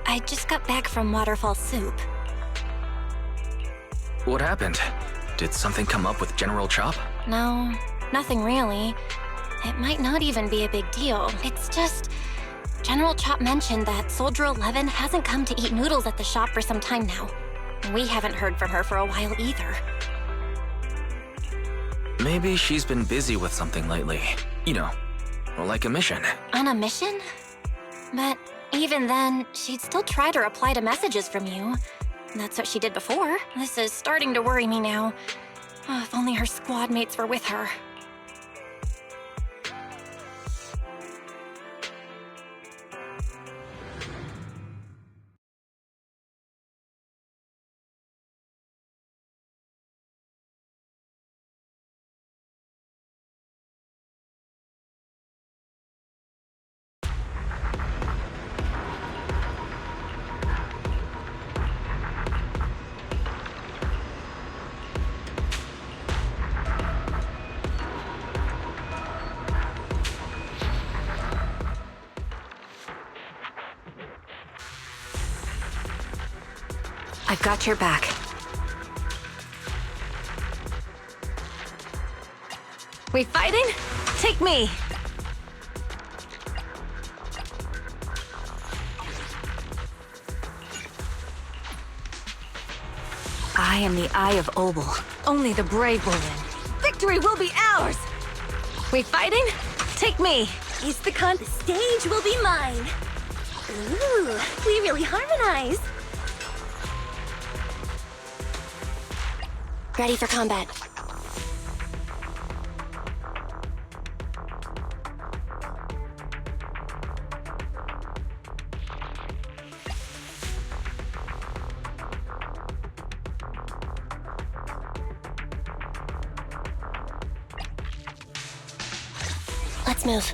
I just got back from Waterfall Soup. What happened? Did something come up with General Chop? No, nothing really. It might not even be a big deal. It's just... General Chop mentioned that Soldier 11 hasn't come to eat noodles at the shop for some time now. We haven't heard from her for a while either. Maybe she's been busy with something lately. You know, like a mission. On a mission? But even then, she'd still try to reply to messages from you. That's what she did before. This is starting to worry me now. Oh, if only her squad mates were with her. I've got your back. We fighting? Take me! I am the Eye of Obel. Only the brave will win. Victory will be ours! We fighting? Take me! The stage will be mine! Ooh, we really harmonize! Ready for combat. Let's move.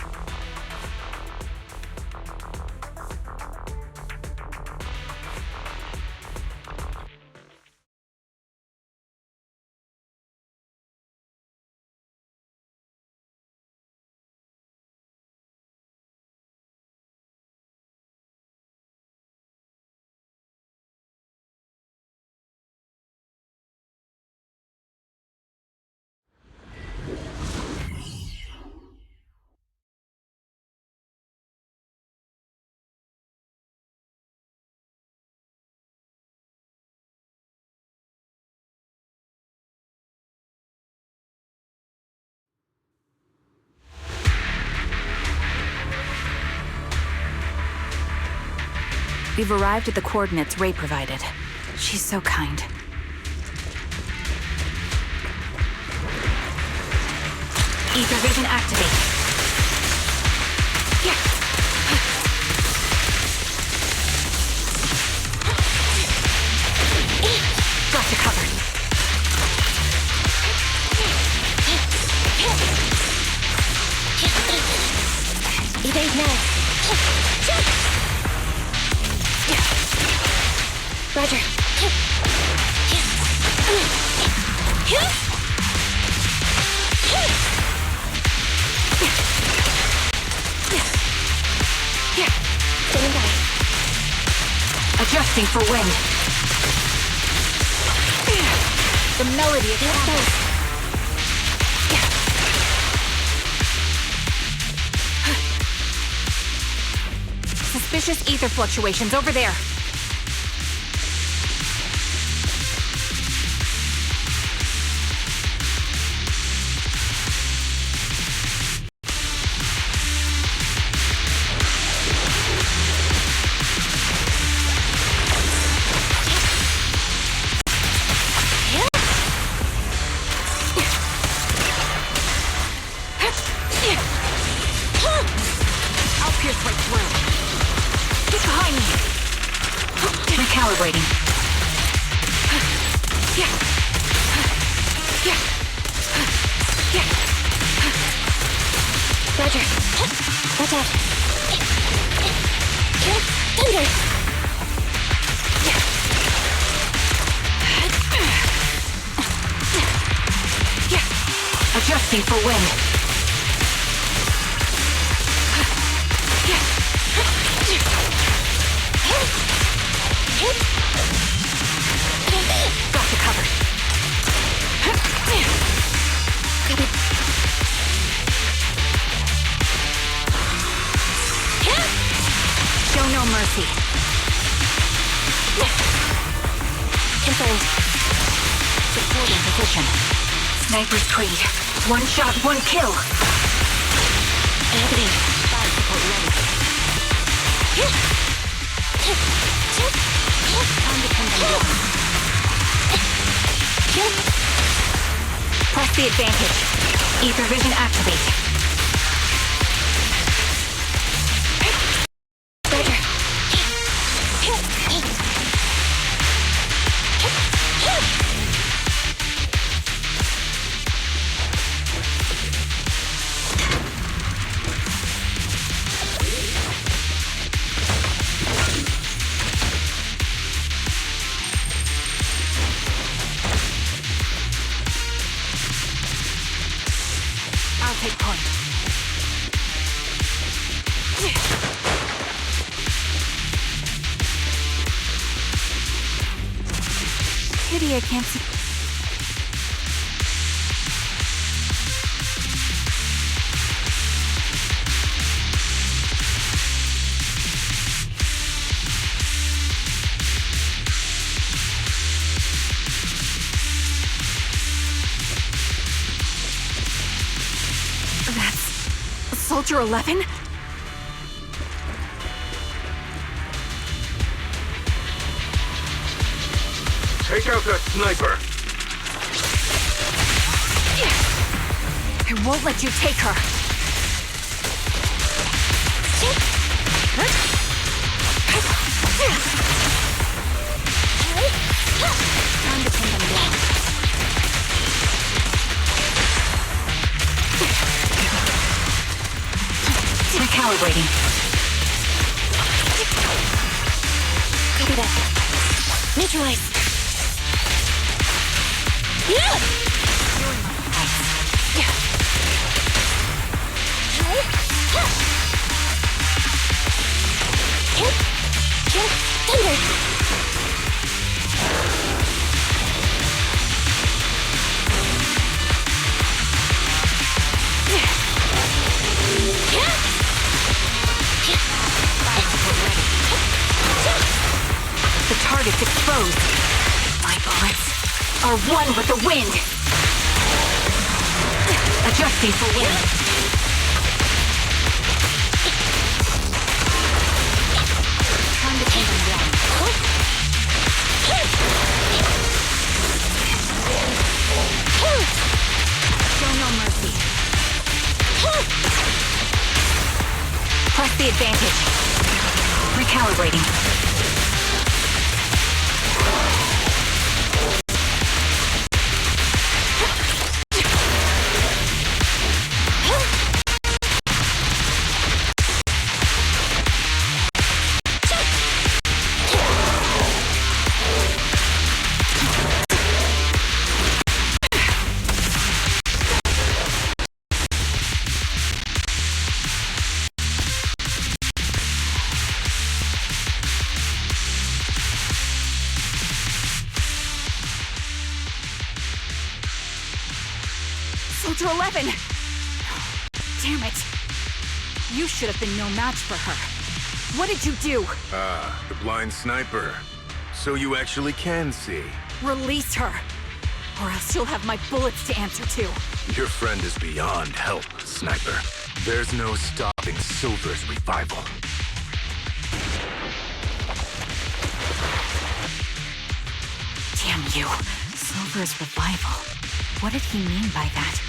We've arrived at the coordinates Ray provided. She's so kind. Ether vision activate. Got you covered. Evade now. Roger. Standing by. Adjusting for wind. The melody of that. Suspicious ether fluctuations over there. Recalibrating. Roger. Watch out. Thunder. Adjusting for wind. mercy. Confirmed. Supporting position. Sniper's Creed. One shot, one kill. Agony. Fire support ready. Time to pin them down. Press the advantage. Ether vision activate. Better. I'll take point. Pity I can't see. That's Soldier 11? Take out that sniper! I won't let you take her. Time to pin them down. Recalibrating. Copy that. Neutralize. Thunder! The target's exposed. My bullets are one with the wind. Adjusting for wind. Time to pin them down. Show no mercy. Press the advantage. Recalibrating. Soldier 11! Damn it. You should have been no match for her. What did you do? Ah, the blind sniper. So you actually can see. Release her, or else you'll have my bullets to answer to. Your friend is beyond help, sniper. There's no stopping Silver's revival. Damn you. Silver's revival. What did he mean by that?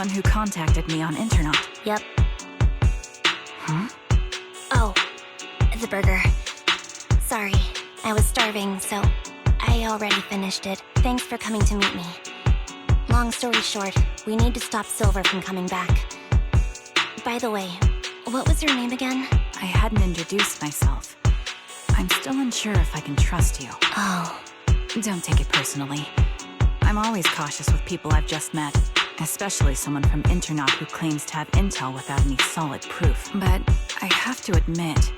one who contacted me on Internet. Yep. Huh? Oh, the burger. Sorry, I was starving, so I already finished it. Thanks for coming to meet me. Long story short, we need to stop Silver from coming back. By the way, what was your name again? I hadn't introduced myself. I'm still unsure if I can trust you. Oh. Don't take it personally. I'm always cautious with people I've just met, especially someone from Internet who claims to have intel without any solid proof. But I have to admit,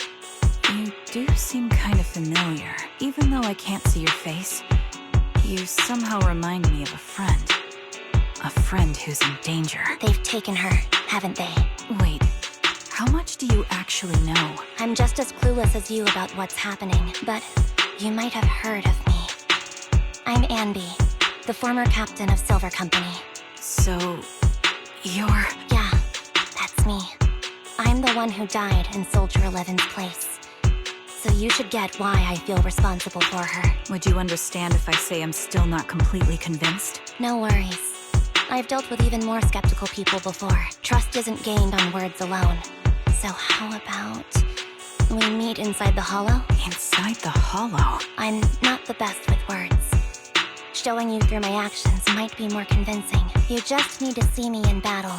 you do seem kind of familiar. Even though I can't see your face, you somehow remind me of a friend. A friend who's in danger. They've taken her, haven't they? Wait, how much do you actually know? I'm just as clueless as you about what's happening, but you might have heard of me. I'm Anby, the former captain of Silver Company. So, you're... Yeah, that's me. I'm the one who died in Soldier 11's place. So you should get why I feel responsible for her. Would you understand if I say I'm still not completely convinced? No worries. I've dealt with even more skeptical people before. Trust isn't gained on words alone. So how about we meet inside the Hollow? Inside the Hollow? I'm not the best with words. Showing you through my actions might be more convincing. You just need to see me in battle.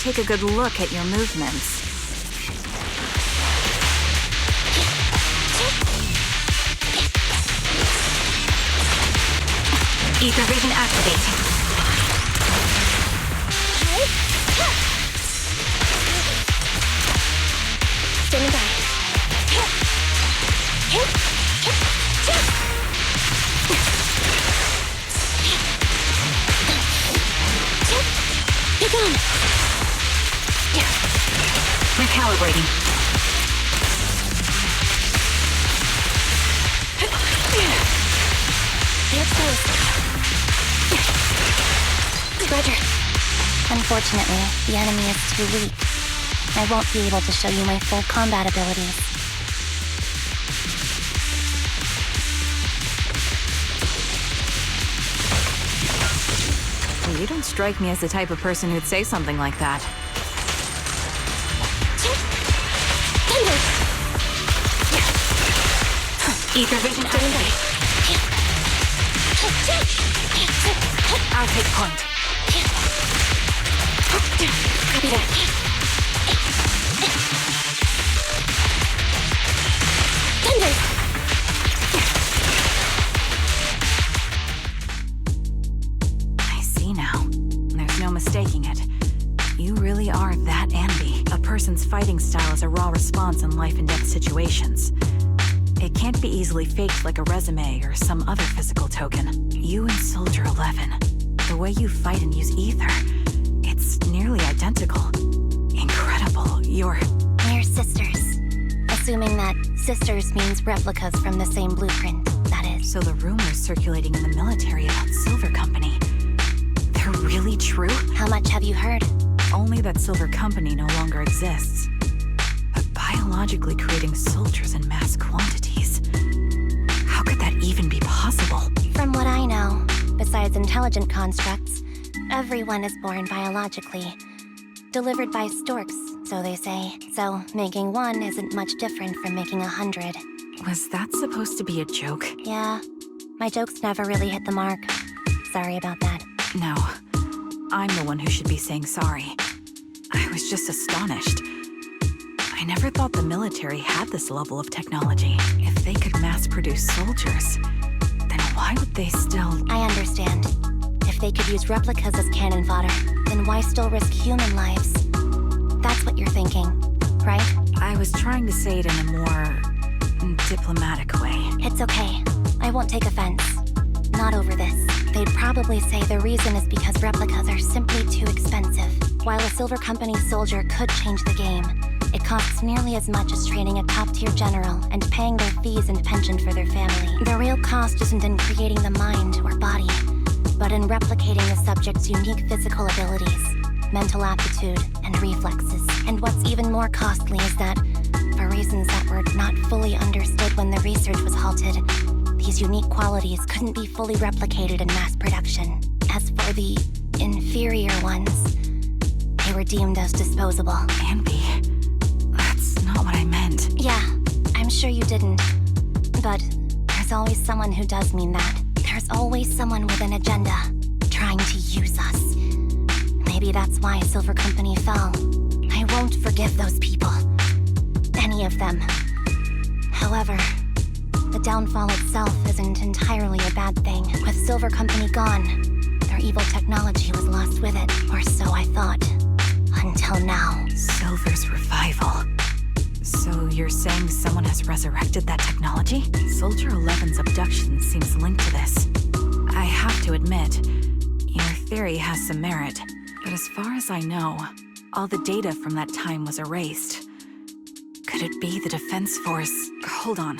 Take a good look at your movements. Ether vision activate. Standing by. Be gone. Recalibrating. They're close. Roger. Unfortunately, the enemy is too weak. I won't be able to show you my full combat abilities. You don't strike me as the type of person who'd say something like that. Ether vision activate. I'll take point. Copy that. Thunder! I see now. There's no mistaking it. You really are that Anby. A person's fighting style is a raw response in life and death situations. It can't be easily faked like a resume or some other physical token. You and Soldier 11, the way you fight and use ether, it's nearly identical. Incredible. We're sisters. Assuming that sisters means replicas from the same blueprint, that is. So the rumors circulating in the military about Silver Company, they're really true? How much have you heard? Only that Silver Company no longer exists. But biologically creating soldiers in mass quantities. How could that even be possible? From what I know, besides intelligent constructs, everyone is born biologically. Delivered by storks, so they say. So making one isn't much different from making 100. Was that supposed to be a joke? Yeah, my jokes never really hit the mark. Sorry about that. No. I'm the one who should be saying sorry. I was just astonished. I never thought the military had this level of technology. If they could mass-produce soldiers, then why would they still... I understand. If they could use replicas as cannon fodder, then why still risk human lives? That's what you're thinking, right? I was trying to say it in a more... diplomatic way. It's okay. I won't take offense. Not over this. They'd probably say the reason is because replicas are simply too expensive. While a Silver Company soldier could change the game, it costs nearly as much as training a top-tier general and paying their fees and pension for their family. The real cost isn't in creating the mind or body, but in replicating the subject's unique physical abilities, mental aptitude, and reflexes. And what's even more costly is that, for reasons that were not fully understood when the research was halted, these unique qualities couldn't be fully replicated in mass production. As for the inferior ones, they were deemed as disposable. Anby, that's not what I meant. Yeah, I'm sure you didn't. But there's always someone who does mean that. There's always someone with an agenda, trying to use us. Maybe that's why Silver Company fell. I won't forgive those people. Any of them. However, the downfall itself isn't entirely a bad thing. With Silver Company gone, their evil technology was lost with it, or so I thought. Until now. Silver's revival. So you're saying someone has resurrected that technology? Soldier 11's abduction seems linked to this. I have to admit, your theory has some merit. But as far as I know, all the data from that time was erased. Could it be the Defense Force... Hold on.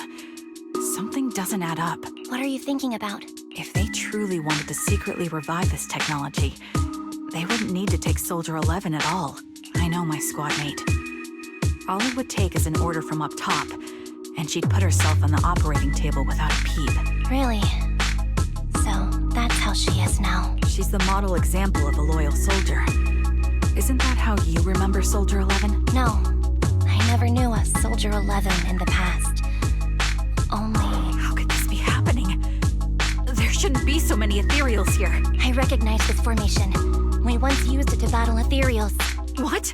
Something doesn't add up. What are you thinking about? If they truly wanted to secretly revive this technology, they wouldn't need to take Soldier 11 at all. I know my squad mate. All it would take is an order from up top, and she'd put herself on the operating table without a peep. Really? So, that's how she is now. She's the model example of a loyal soldier. Isn't that how you remember Soldier 11? No. I never knew a Soldier 11 in the past. Only... How could this be happening? There shouldn't be so many ethereals here. I recognize this formation. We once used it to battle ethereals. What?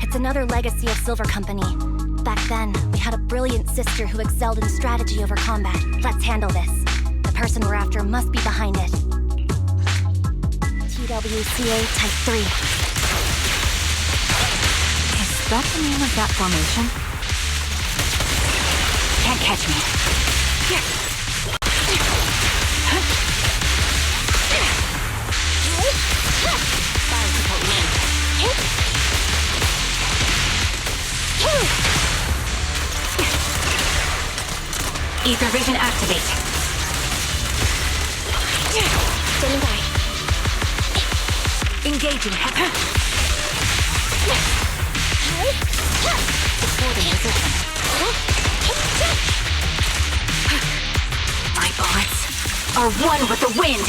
It's another legacy of Silver Company. Back then, we had a brilliant sister who excelled in strategy over combat. Let's handle this. The person we're after must be behind it. TWCA Type 3. Is that the name of that formation? Can't catch me. Fire support ready. Ether vision activate. Standing by. Engaging. Supporting position. My bullets are one with the wind.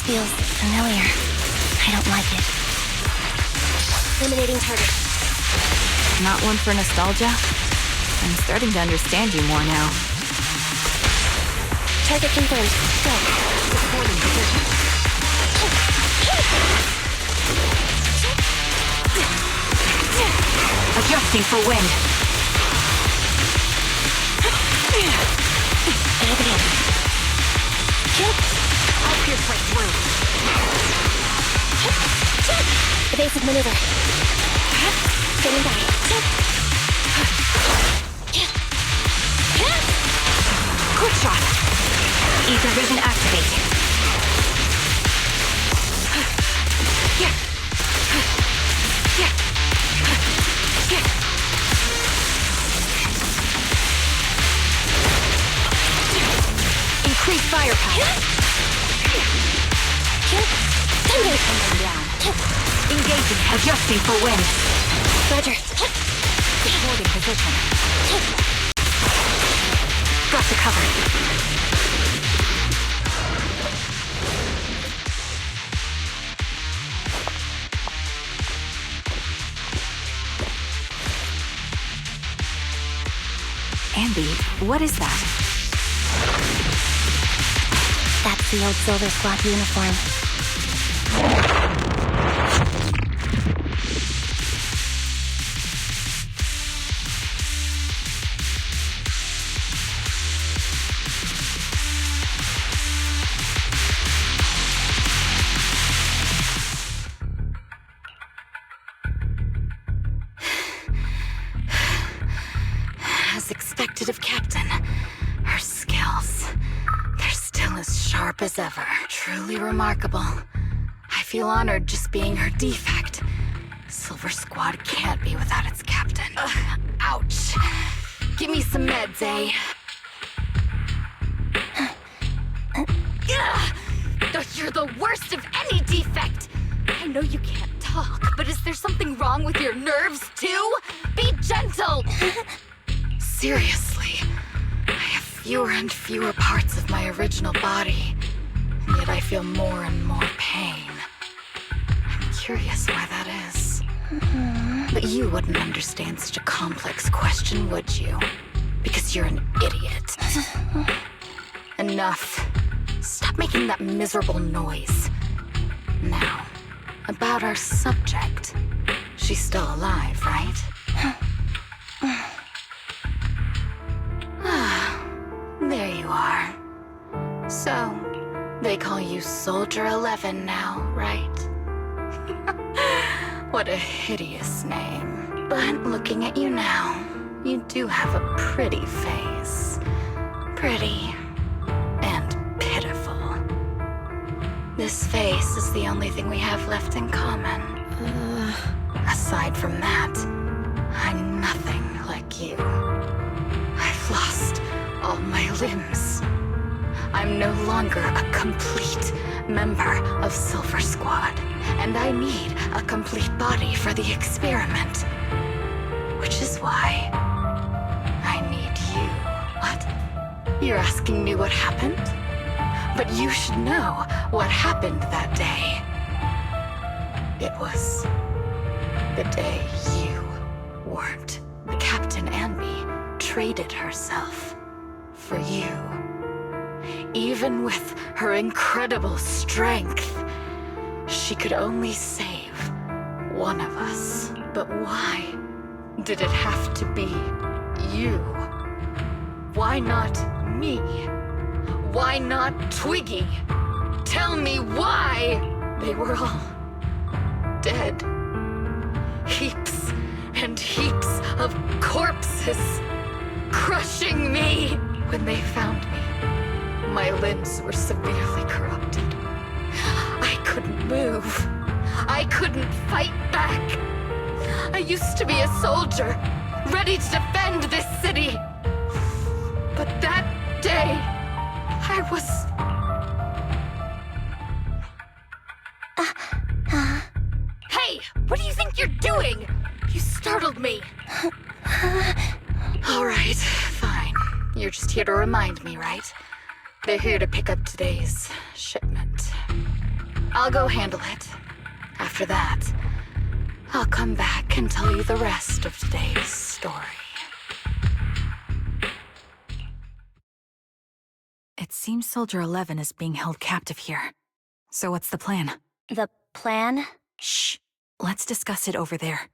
feels familiar. I don't like it. Eliminating target. Not one for nostalgia? I'm starting to understand you more now. Target confirmed. Go. Supporting position. Adjusting for wind. Negative. Kill. I'll pierce right through. Evasive maneuver. Getting by. Quick shot. Ether vision activate. Increase firepower. Thunder. Coming down. Engaging. Adjusting for wind. Roger. Supporting position. Got the cover. Andy, what is that? That's the old Silver Squad uniform. As expected of Captain, her skills, they're still as sharp as ever. Truly remarkable. I feel honored just being her defect. Silver Squad can't be without its captain. Ouch. Give me some meds, eh? You're the worst of any defect! I know you can't talk, but is there something wrong with your nerves, too? Be gentle! Seriously, I have fewer and fewer parts of my original body, and yet I feel more and more pain. I'm curious why that is. But you wouldn't understand such a complex question, would you? Because you're an idiot. Enough. Stop making that miserable noise. Now, about our subject. She's still alive, right? There you are. So, they call you Soldier 11 now, right? What a hideous name. But looking at you now, you do have a pretty face. Pretty and pitiful. This face is the only thing we have left in common. Aside from that, I'm nothing like you. I've lost all my limbs. I'm no longer a complete member of Silver Squad, and I need a complete body for the experiment. Which is why I need you. What? You're asking me what happened? But you should know what happened that day. It was the day you weren't. The captain and me traded herself for you. Even with her incredible strength, she could only save one of us. But why did it have to be you? Why not me? Why not Twiggy? Tell me why! They were all dead. Heaps and heaps of corpses crushing me. When they found me, my limbs were severely corrupted. I couldn't move. I couldn't fight back. I used to be a soldier, ready to defend this city. But that day, I was... Hey, what do you think you're doing? You startled me. All right, fine. You're just here to remind me, right? They're here to pick up today's shipment. I'll go handle it. After that, I'll come back and tell you the rest of today's story. It seems Soldier 11 is being held captive here. So what's the plan? The plan? Shh. Let's discuss it over there.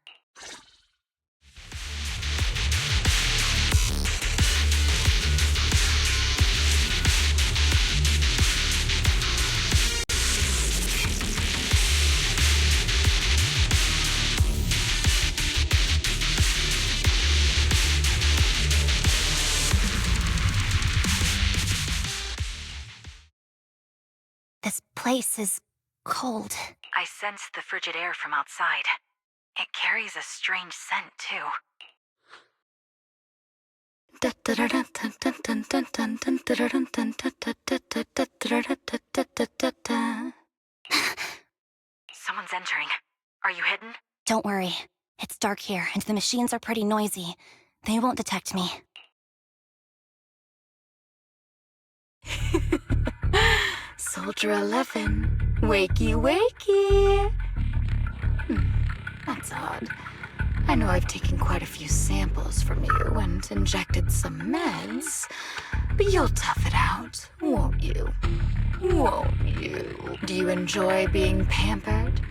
This place is cold. I sensed the frigid air from outside. It carries a strange scent, too. Someone's entering. Are you hidden? Don't worry. It's dark here, and the machines are pretty noisy. They won't detect me. Soldier 11, wakey wakey! That's odd. I know I've taken quite a few samples from you and injected some meds, but you'll tough it out, won't you? Won't you? Do you enjoy being pampered?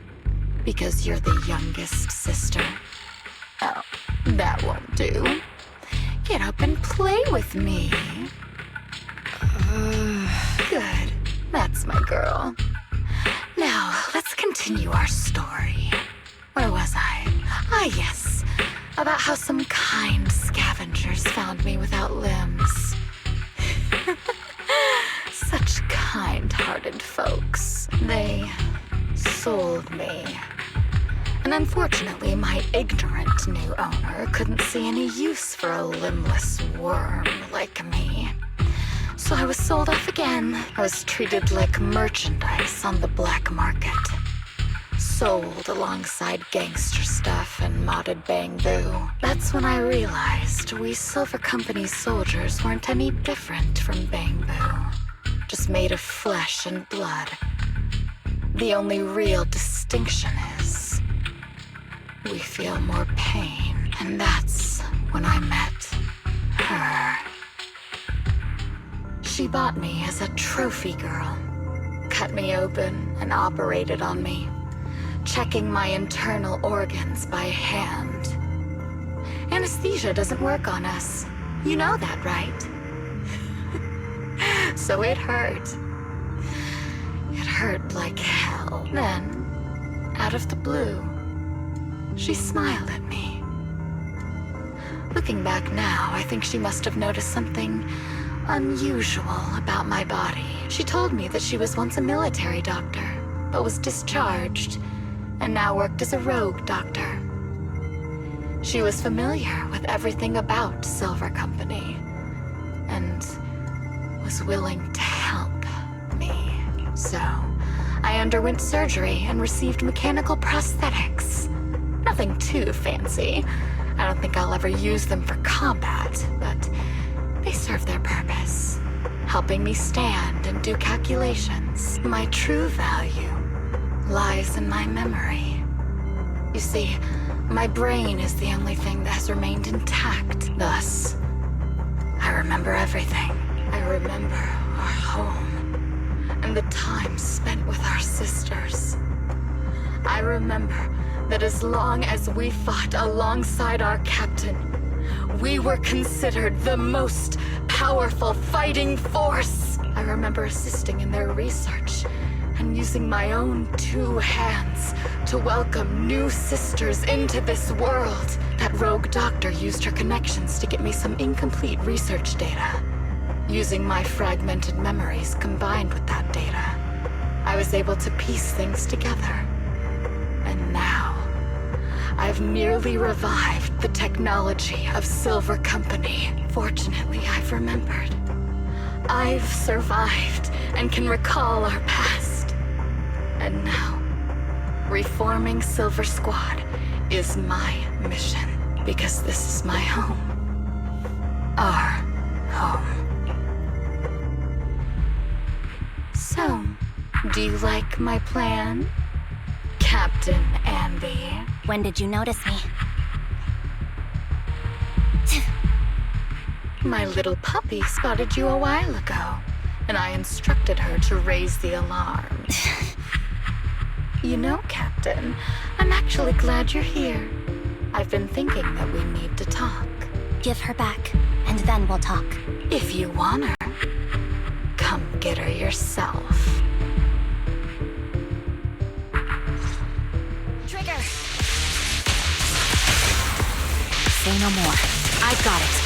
Because you're the youngest sister? Oh, that won't do. Get up and play with me. Good. That's my girl. Now, let's continue our story. Where was I? Ah, yes. About how some kind scavengers found me without limbs. Such kind-hearted folks. They sold me. And unfortunately, my ignorant new owner couldn't see any use for a limbless worm like me. So I was sold off again. I was treated like merchandise on the black market. Sold alongside gangster stuff and modded bamboo. That's when I realized we Silver Company soldiers weren't any different from bamboo. Just made of flesh and blood. The only real distinction is we feel more pain. And that's when I met her. She bought me as a trophy girl. Cut me open and operated on me, checking my internal organs by hand. Anesthesia doesn't work on us. You know that, right? So it hurt. It hurt like hell. Then, out of the blue, she smiled at me. Looking back now, I think she must have noticed something unusual about my body. She told me that she was once a military doctor, but was discharged, and now worked as a rogue doctor. She was familiar with everything about Silver Company, and was willing to help me. So, I underwent surgery and received mechanical prosthetics. Nothing too fancy. I don't think I'll ever use them for combat, but they serve their purpose, helping me stand and do calculations. My true value lies in my memory. You see, my brain is the only thing that has remained intact. Thus, I remember everything. I remember our home and the time spent with our sisters. I remember that as long as we fought alongside our captain, we were considered the most powerful fighting force. I remember assisting in their research and using my own 2 hands to welcome new sisters into this world. That rogue doctor used her connections to get me some incomplete research data. Using my fragmented memories combined with that data, I was able to piece things together. And now, I've nearly revived the technology of Silver Company. Fortunately, I've remembered. I've survived and can recall our past. And now, reforming Silver Squad is my mission, because this is my home. Our home. So, Do you like my plan, Captain Anby? When did you notice me? My little puppy spotted you a while ago, and I instructed her to raise the alarm. You know, Captain, I'm actually glad you're here. I've been thinking that we need to talk. Give her back, and then we'll talk. If you want her, come get her yourself. Trigger! Say no more. I've got it.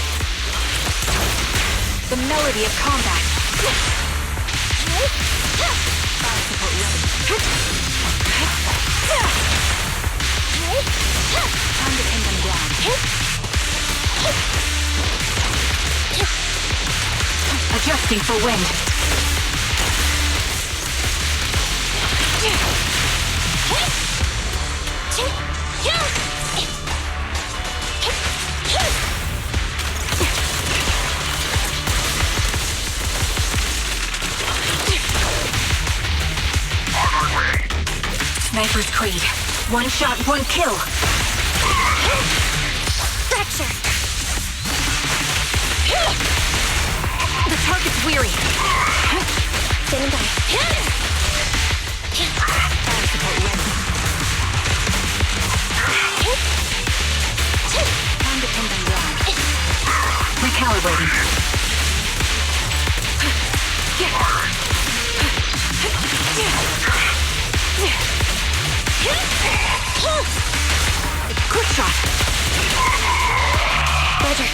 The melody of combat. Fire support ready. Time to pin them down. Adjusting for wind. Sniper's Creed. One shot, one kill. Fracture! The target's weary. Stand by. Fire support ready. Time to pin them down. Recalibrating. Quick shot. Roger.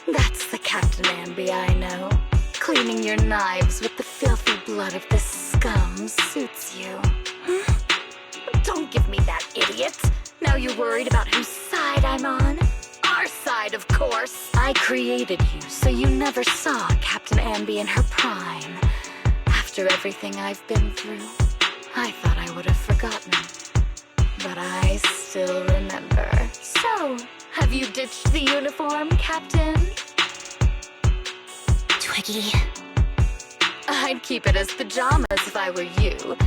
That's the Captain Anby I know. Cleaning your knives with the filthy blood of this scum suits you. Don't give me that, idiot. Now you're worried about whose side I'm on? Our side, of course. I created you, so you never saw Captain Anby in her prime. After everything I've been through, I thought I would have forgotten. But I still remember. So, have you ditched the uniform, Captain? Twiggy. I'd keep it as pajamas if I were you.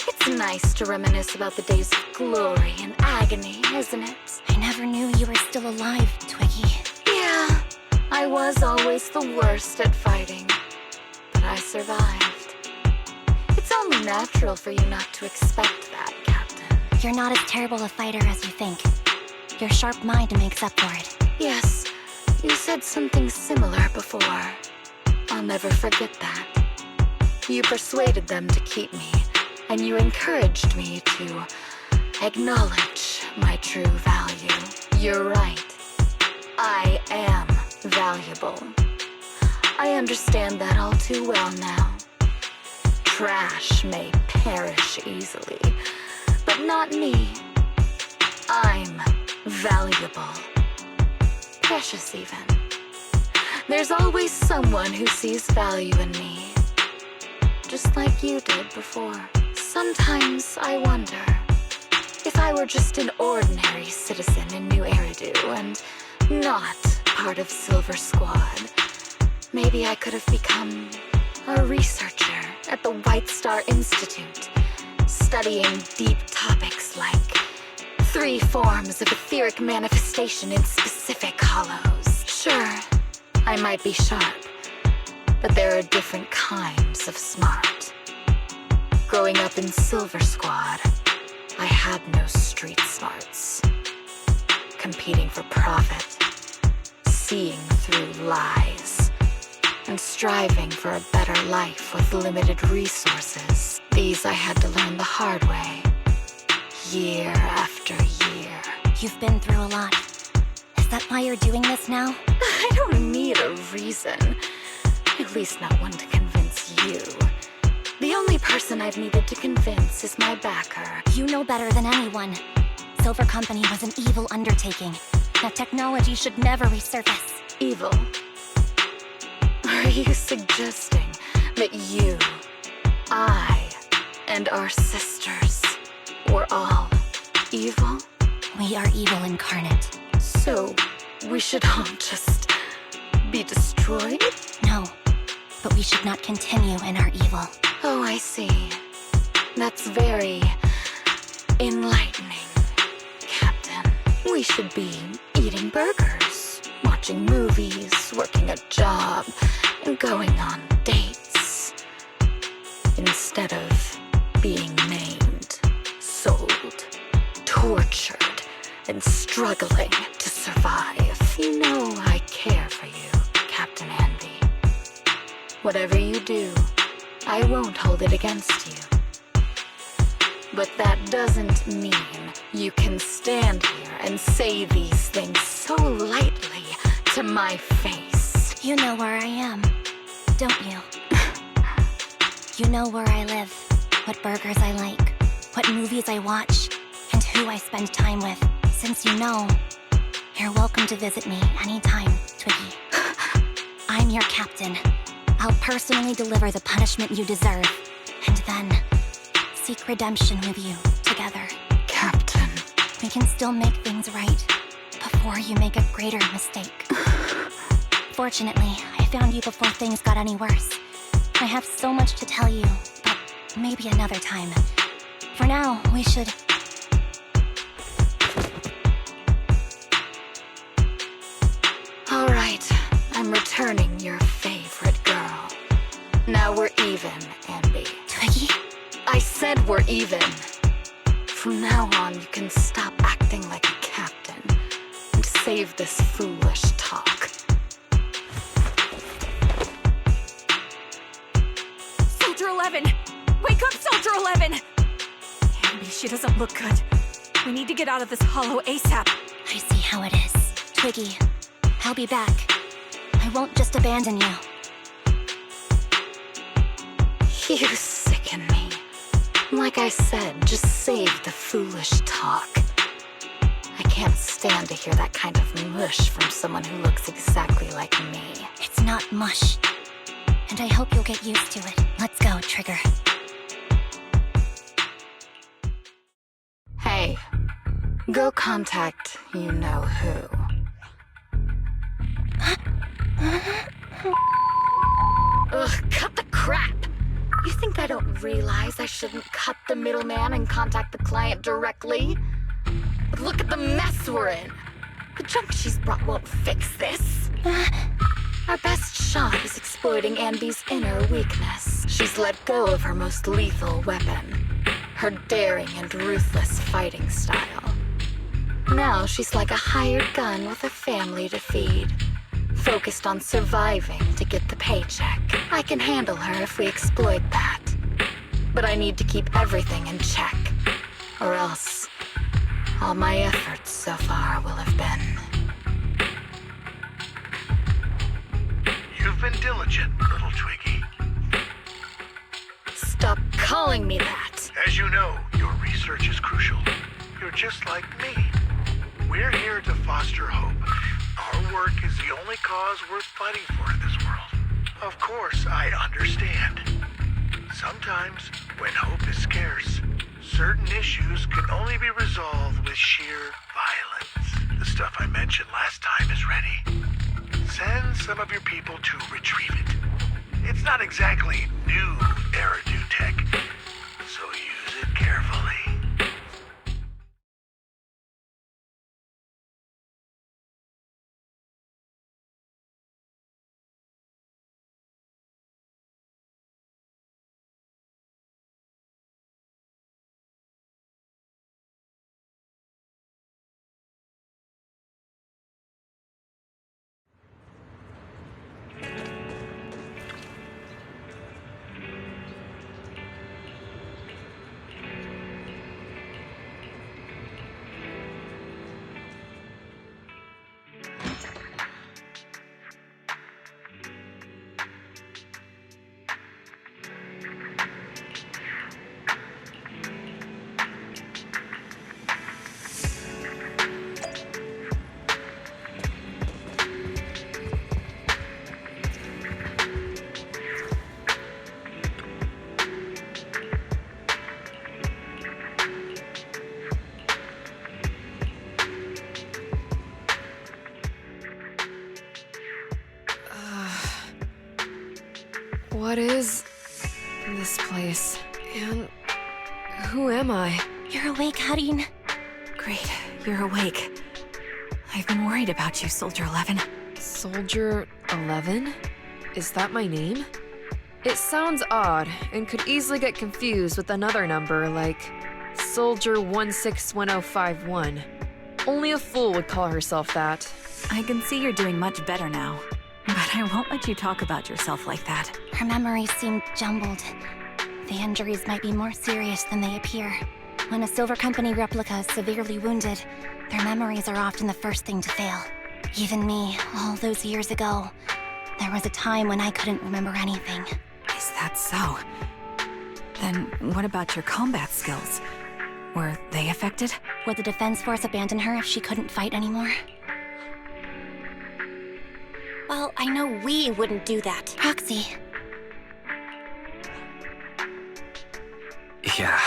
It's nice to reminisce about the days of glory and agony, isn't it? I never knew you were still alive, Twiggy. Yeah, I was always the worst at fighting. But I survived. It's only natural for you not to expect that, Captain. You're not as terrible a fighter as you think. Your sharp mind makes up for it. Yes, you said something similar before. I'll never forget that. You persuaded them to keep me, and you encouraged me to acknowledge my true value. You're right. I am valuable. I understand that all too well now. Trash may perish easily, but not me. I'm valuable. Precious even. There's always someone who sees value in me. Just like you did before. Sometimes I wonder if I were just an ordinary citizen in New Eridu and not part of Silver Squad, maybe I could have become a researcher at the White Star Institute, studying deep topics like 3 forms of etheric manifestation in specific hollows. Sure, I might be sharp, but there are different kinds of smart. Growing up in Silver Squad, I had no street smarts. Competing for profit, seeing through lies, and striving for a better life with limited resources. These I had to learn the hard way, year after year. You've been through a lot. Is that why you're doing this now? I don't need a reason. At least not one to convince you. The only person I've needed to convince is my backer. You know better than anyone. Silver Company was an evil undertaking. That technology should never resurface. Evil? Are you suggesting that you, I, and our sisters were all evil? We are evil incarnate. So, we should all just be destroyed? No, but we should not continue in our evil. Oh, I see. That's very enlightening, Captain. We should be eating burgers, watching movies, working a job, and going on dates. Instead of being maimed, sold, tortured, and struggling to survive. You know I care for you, Captain Andy. Whatever you do, I won't hold it against you. But that doesn't mean you can stand here and say these things so lightly to my face. You know where I am, don't you? You know where I live, what burgers I like, what movies I watch, and who I spend time with. Since you know, you're welcome to visit me anytime, Twiggy. I'm your captain. I'll personally deliver the punishment you deserve, and then seek redemption with you together. Captain. We can still make things right before you make a greater mistake. Fortunately, I found you before things got any worse. I have so much to tell you, but maybe another time. For now, we should... All right, I'm returning your favorite girl. Now we're even, Andy. Twiggy? I said we're even. From now on, you can stop acting like a captain and save this foolish talk. Soldier 11! Wake up, Soldier 11! Andy, she doesn't look good. We need to get out of this hollow ASAP. I see how it is. Twiggy, I'll be back. I won't just abandon you. You sicken me. Like I said, just save the foolish talk. I can't stand to hear that kind of mush from someone who looks exactly like me. It's not mush. And I hope you'll get used to it. Let's go, Trigger. Hey, go contact you-know-who. Ugh, cut the crap! You think I don't realize I shouldn't cut the middleman and contact the client directly? But look at the mess we're in! The junk she's brought won't fix this. Our best shot is exploiting Andy's inner weakness. She's let go of her most lethal weapon, her daring and ruthless fighting style. Now she's like a hired gun with a family to feed, focused on surviving to get the paycheck. I can handle her if we exploit that. But I need to keep everything in check, or else all my efforts so far will have been... You've been diligent, little Twiggy. Stop calling me that! As you know, your research is crucial. You're just like me. We're here to foster hope. Our work is the only cause worth fighting for in this world. Of course, I understand. Sometimes, when hope is scarce, certain issues can only be resolved with sheer violence. The stuff I mentioned last time is ready. Send some of your people to retrieve it. It's not exactly new Eridu tech, so use it carefully. What is this place? And who am I? You're awake, Harin. Great, you're awake. I've been worried about you, Soldier 11. Soldier 11? Is that my name? It sounds odd and could easily get confused with another number like Soldier 161051. Only a fool would call herself that. I can see you're doing much better now, but I won't let you talk about yourself like that. Her memories seem jumbled. The injuries might be more serious than they appear. When a Silver Company replica is severely wounded, their memories are often the first thing to fail. Even me, all those years ago, there was a time when I couldn't remember anything. Is that so? Then what about your combat skills? Were they affected? Would the Defense Force abandon her if she couldn't fight anymore? Well, I know we wouldn't do that. Roxy. Yeah,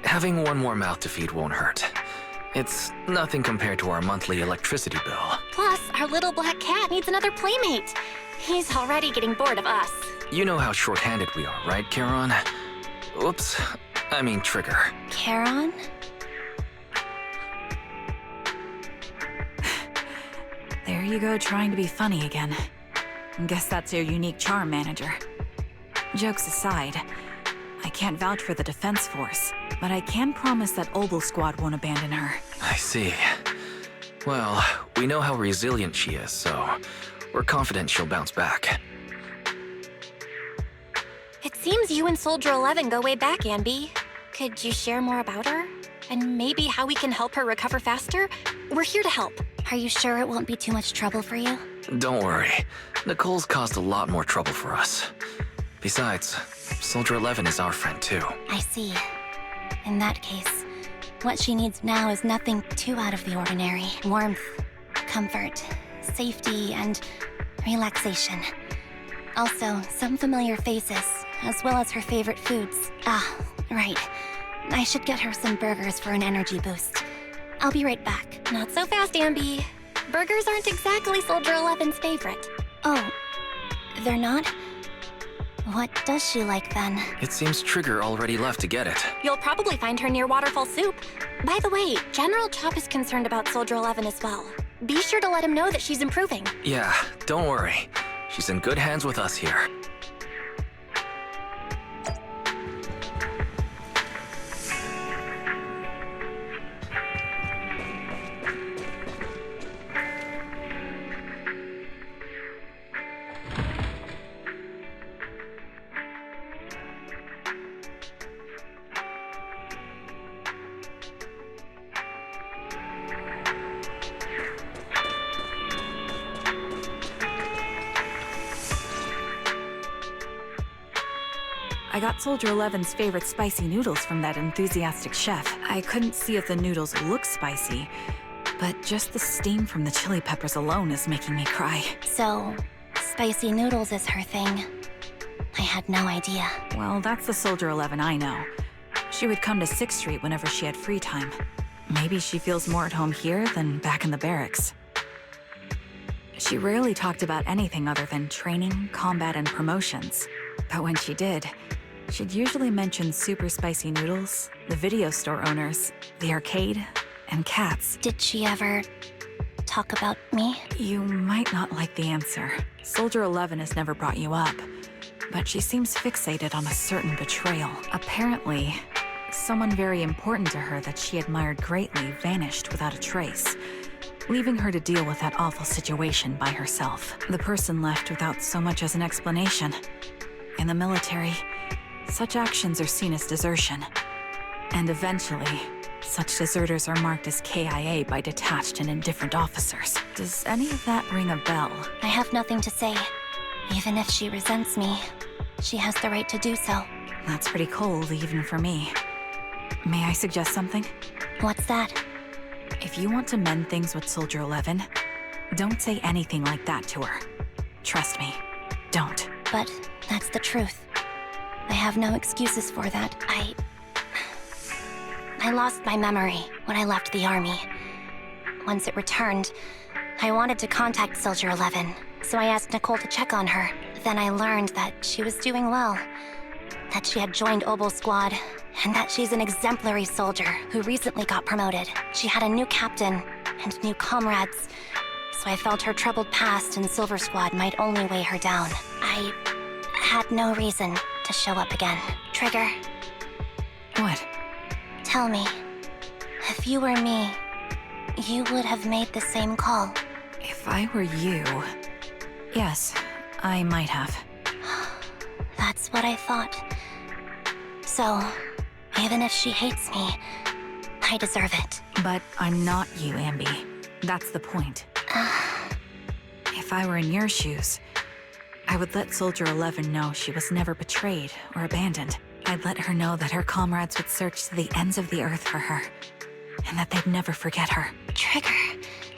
having one more mouth to feed won't hurt. It's nothing compared to our monthly electricity bill. Plus, our little black cat needs another playmate. He's already getting bored of us. You know how short-handed we are, right, Charon? Oops, I mean Trigger. Charon? There you go, trying to be funny again. Guess that's your unique charm, Manager. Jokes aside, I can't vouch for the Defense Force, but I can promise that Obel Squad won't abandon her. I see. Well, we know how resilient she is, so we're confident she'll bounce back. It seems you and Soldier 11 go way back, Anby. Could you share more about her? And maybe how we can help her recover faster? We're here to help. Are you sure it won't be too much trouble for you? Don't worry. Nicole's caused a lot more trouble for us. Besides, Soldier 11 is our friend too. I see. In that case, what she needs now is nothing too out of the ordinary. Warmth, comfort, safety, and relaxation. Also, some familiar faces, as well as her favorite foods. Ah, right. I should get her some burgers for an energy boost. I'll be right back. Not so fast, Anby. Burgers aren't exactly Soldier 11's favorite. Oh, they're not? What does she like then? It seems Trigger already left to get it. You'll probably find her near Waterfall Soup. By the way, General Chop is concerned about Soldier 11 as well. Be sure to let him know that she's improving. Yeah, don't worry. She's in good hands with us here. I got Soldier 11's favorite spicy noodles from that enthusiastic chef. I couldn't see if the noodles look spicy, but just the steam from the chili peppers alone is making me cry. So, spicy noodles is her thing. I had no idea. Well, that's the Soldier 11 I know. She would come to 6th Street whenever she had free time. Maybe she feels more at home here than back in the barracks. She rarely talked about anything other than training, combat, and promotions. But when she did, she'd usually mention super spicy noodles, the video store owners, the arcade, and cats. Did she ever talk about me? You might not like the answer. Soldier 11 has never brought you up, but she seems fixated on a certain betrayal. Apparently, someone very important to her that she admired greatly vanished without a trace, leaving her to deal with that awful situation by herself. The person left without so much as an explanation. In the military, such actions are seen as desertion. And eventually, such deserters are marked as KIA by detached and indifferent officers. Does any of that ring a bell? I have nothing to say. Even if she resents me, she has the right to do so. That's pretty cold, even for me. May I suggest something? What's that? If you want to mend things with Soldier 11, don't say anything like that to her. Trust me, don't. But that's the truth. I have no excuses for that. I lost my memory when I left the army. Once it returned, I wanted to contact Soldier 11, so I asked Nicole to check on her. Then I learned that she was doing well, that she had joined Obel Squad, and that she's an exemplary soldier who recently got promoted. She had a new captain and new comrades, so I felt her troubled past in Silver Squad might only weigh her down. I had no reason to show up again. Trigger, What? tell me, if you were me, you would have made the same call. If I were you... Yes, I might have. That's what I thought. So, even if she hates me, I deserve it. But I'm not you, Ambi. That's the point. If I were in your shoes, I would let Soldier 11 know she was never betrayed or abandoned. I'd let her know that her comrades would search to the ends of the earth for her, and that they'd never forget her. Trigger,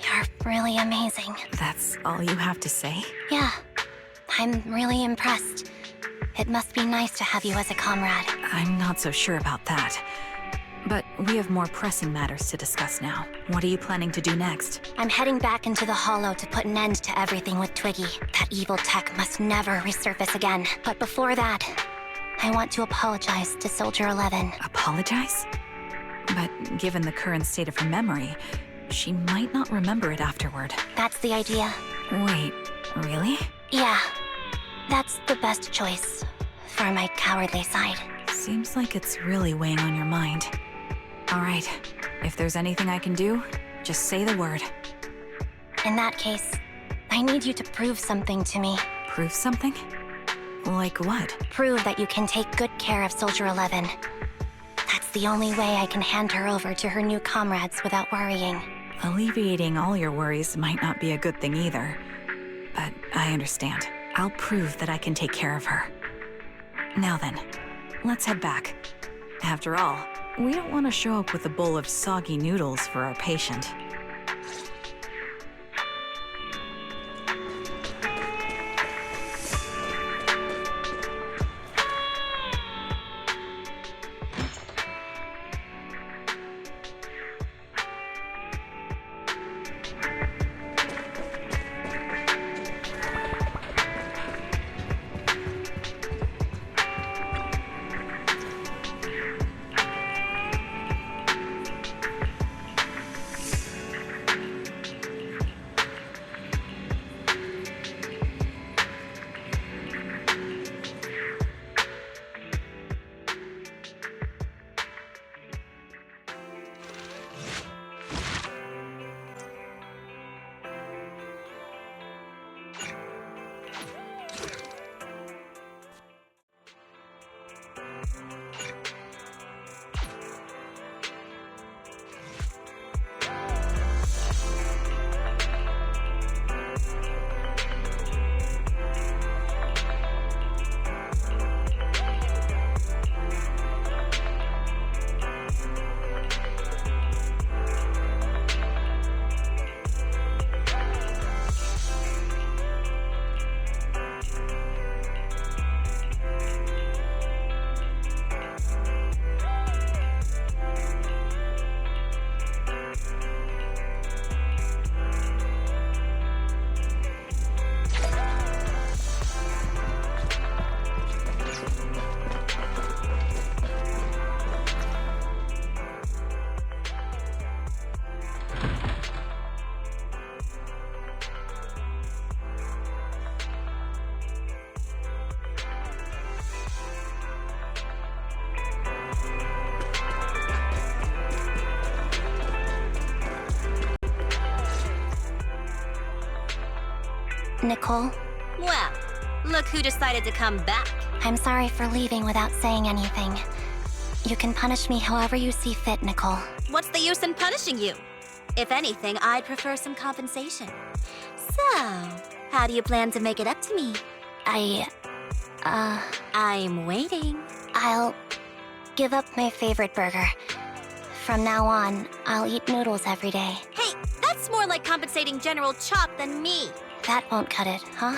you're really amazing. That's all you have to say? Yeah, I'm really impressed. It must be nice to have you as a comrade. I'm not so sure about that. But we have more pressing matters to discuss now. What are you planning to do next? I'm heading back into the Hollow to put an end to everything with Twiggy. That evil tech must never resurface again. But before that, I want to apologize to Soldier 11. Apologize? But given the current state of her memory, she might not remember it afterward. That's the idea. Wait, really? Yeah, that's the best choice for my cowardly side. Seems like it's really weighing on your mind. All right, if there's anything I can do, just say the word. In that case, I need you to prove something to me. Prove something? Like what? Prove that you can take good care of Soldier 11. That's the only way I can hand her over to her new comrades without worrying. Alleviating all your worries might not be a good thing either. But I understand. I'll prove that I can take care of her. Now then, let's head back. After all, we don't want to show up with a bowl of soggy noodles for our patient. Nicole, Well, look who decided to come back. I'm sorry for leaving without saying anything. You can punish me however you see fit, Nicole. What's the use in punishing you? If anything, I'd prefer some compensation. So, how do you plan to make it up to me? I'm waiting. I'll give up my favorite burger. From now on, I'll eat noodles every day. Hey, that's more like compensating General Chop than me. That won't cut it, huh?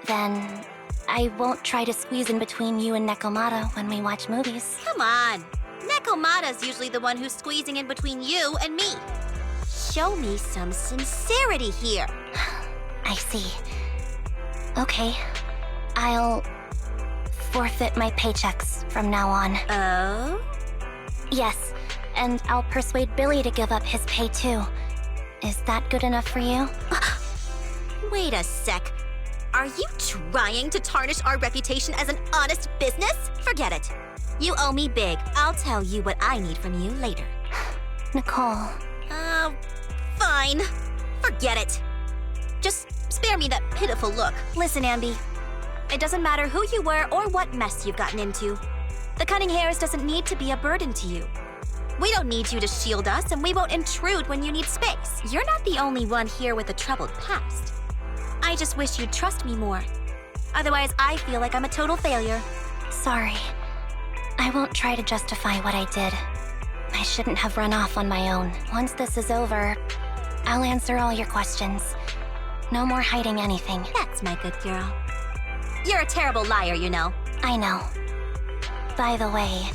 Then I won't try to squeeze in between you and Nekomata when we watch movies. Come on. Nekomata's usually the one who's squeezing in between you and me. Show me some sincerity here. I see. Okay, I'll forfeit my paychecks from now on. Oh? Yes, and I'll persuade Billy to give up his pay too. Is that good enough for you? Wait a sec. Are you trying to tarnish our reputation as an honest business? Forget it. You owe me big. I'll tell you what I need from you later. Nicole. Fine. Forget it. Just spare me that pitiful look. Listen, Ambi. It doesn't matter who you were or what mess you've gotten into. The Cunning Hairs doesn't need to be a burden to you. We don't need you to shield us, and we won't intrude when you need space. You're not the only one here with a troubled past. I just wish you'd trust me more. Otherwise, I feel like I'm a total failure. Sorry. I won't try to justify what I did. I shouldn't have run off on my own. Once this is over, I'll answer all your questions. No more hiding anything. That's my good girl. You're a terrible liar, you know. I know. By the way,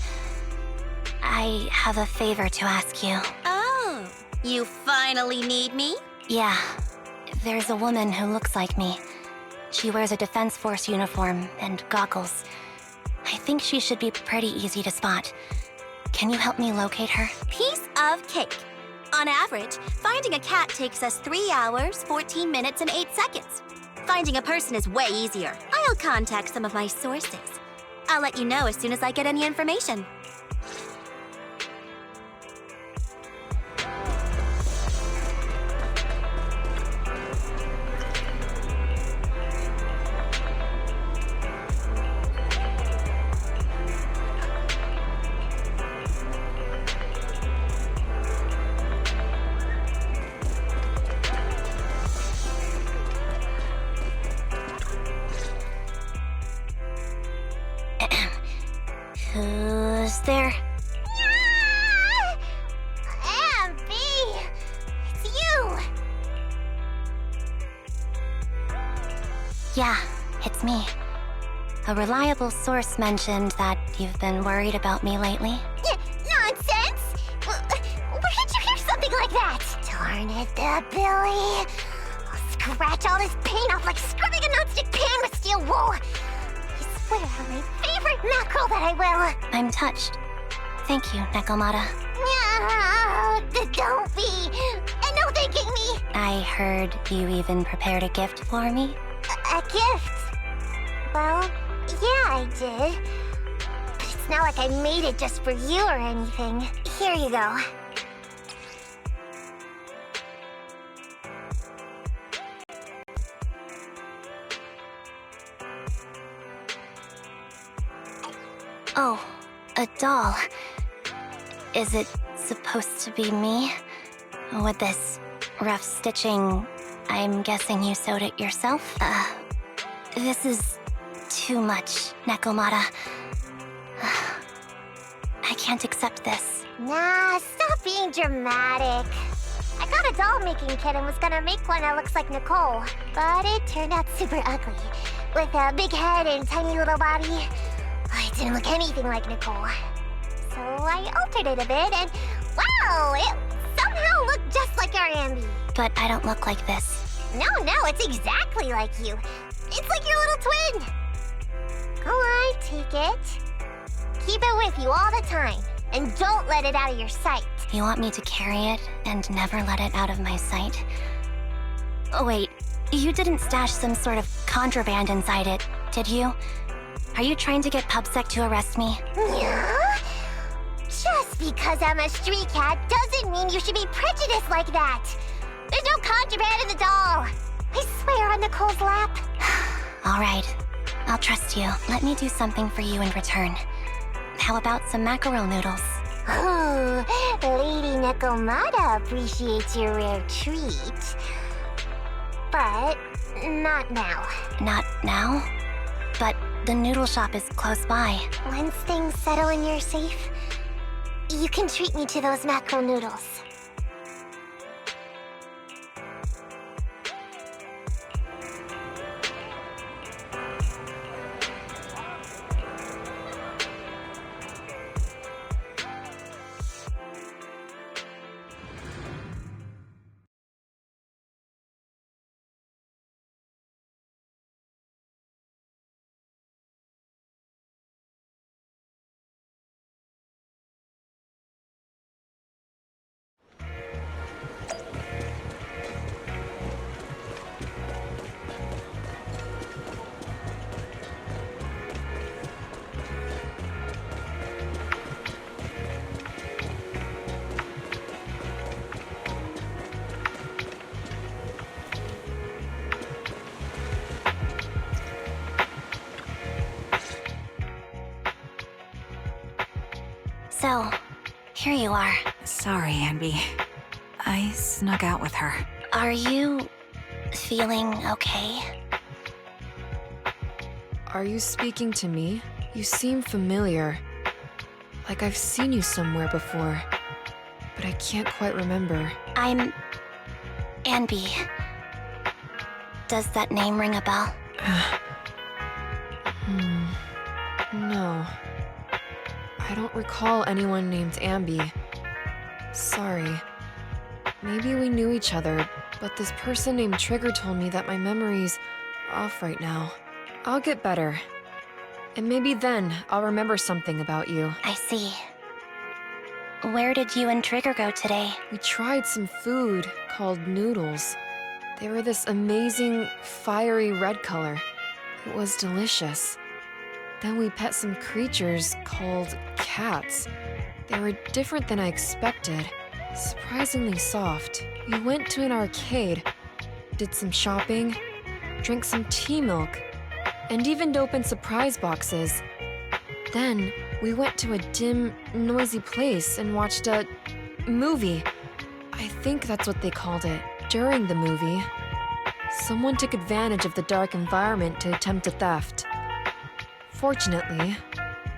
I have a favor to ask you. Oh, you finally need me? Yeah. There's a woman who looks like me. She wears a Defense Force uniform and goggles. I think she should be pretty easy to spot. Can you help me locate her? Piece of cake. On average, finding a cat takes us 3 hours, 14 minutes, and 8 seconds. Finding a person is way easier. I'll contact some of my sources. I'll let you know as soon as I get any information. Who's there? Ambi! It's you! Yeah, it's me. A reliable source mentioned that you've been worried about me lately. Nonsense! Where did you hear something like that? Darn it, Billy. I'll scratch all this paint off like scrubbing a nonstick pan with steel wool. I swear on my favorite mackerel that I will. I'm touched. Thank you, Nekomata. Don't be. And no thanking me. I heard you even prepared a gift for me. A gift? Well, yeah, I did. But it's not like I made it just for you or anything. Here you go. Oh, a doll. Is it supposed to be me? With this rough stitching, I'm guessing you sewed it yourself? This is too much, Nekomata. I can't accept this. Nah, stop being dramatic. I got a doll-making kit and was gonna make one that looks like Nicole, but it turned out super ugly, with a big head and tiny little body. It didn't look anything like Nicole. So I altered it a bit, and wow, it somehow looked just like our Ambi. But I don't look like this. No, it's exactly like you. It's like your little twin. Go on, take it. Keep it with you all the time, and don't let it out of your sight. You want me to carry it and never let it out of my sight? Oh, wait, you didn't stash some sort of contraband inside it, did you? Are you trying to get PubSec to arrest me? Yeah? Just because I'm a street cat doesn't mean you should be prejudiced like that. There's no contraband in the doll. I swear on Nicole's lap. All right, I'll trust you. Let me do something for you in return. How about some mackerel noodles? Ooh, Lady Nekomata appreciates your rare treat. But not now. Not now? But the noodle shop is close by. Once things settle and you're safe, you can treat me to those mackerel noodles. So, here you are. Sorry, Anby. I snuck out with her. Are you feeling okay? Are you speaking to me? You seem familiar. Like I've seen you somewhere before. But I can't quite remember. I'm Anby. Does that name ring a bell? No. I don't recall anyone named Ambi. Sorry. Maybe we knew each other, but this person named Trigger told me that my memory's off right now. I'll get better. And maybe then I'll remember something about you. I see. Where did you and Trigger go today? We tried some food called noodles. They were this amazing, fiery red color. It was delicious. Then we pet some creatures called cats. They were different than I expected. Surprisingly soft. We went to an arcade, did some shopping, drank some tea milk, and even opened surprise boxes. Then, we went to a dim, noisy place and watched a movie. I think that's what they called it. During the movie, someone took advantage of the dark environment to attempt a theft. Fortunately,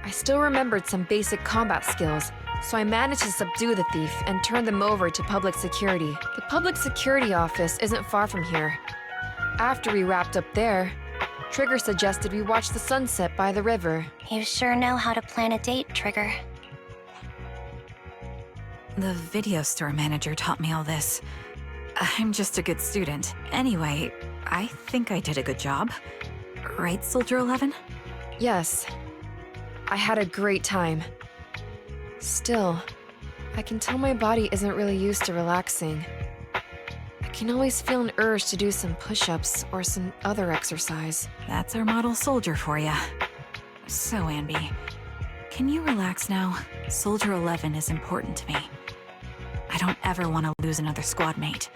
I still remembered some basic combat skills, so I managed to subdue the thief and turn them over to public security. The public security office isn't far from here. After we wrapped up there, Trigger suggested we watch the sunset by the river. You sure know how to plan a date, Trigger. The video store manager taught me all this. I'm just a good student. Anyway, I think I did a good job. Right, Soldier 11? Yes. I had a great time. Still, I can tell my body isn't really used to relaxing. I can always feel an urge to do some push-ups or some other exercise. That's our model soldier for ya. So, Anby, can you relax now? Soldier 11 is important to me. I don't ever want to lose another squad mate.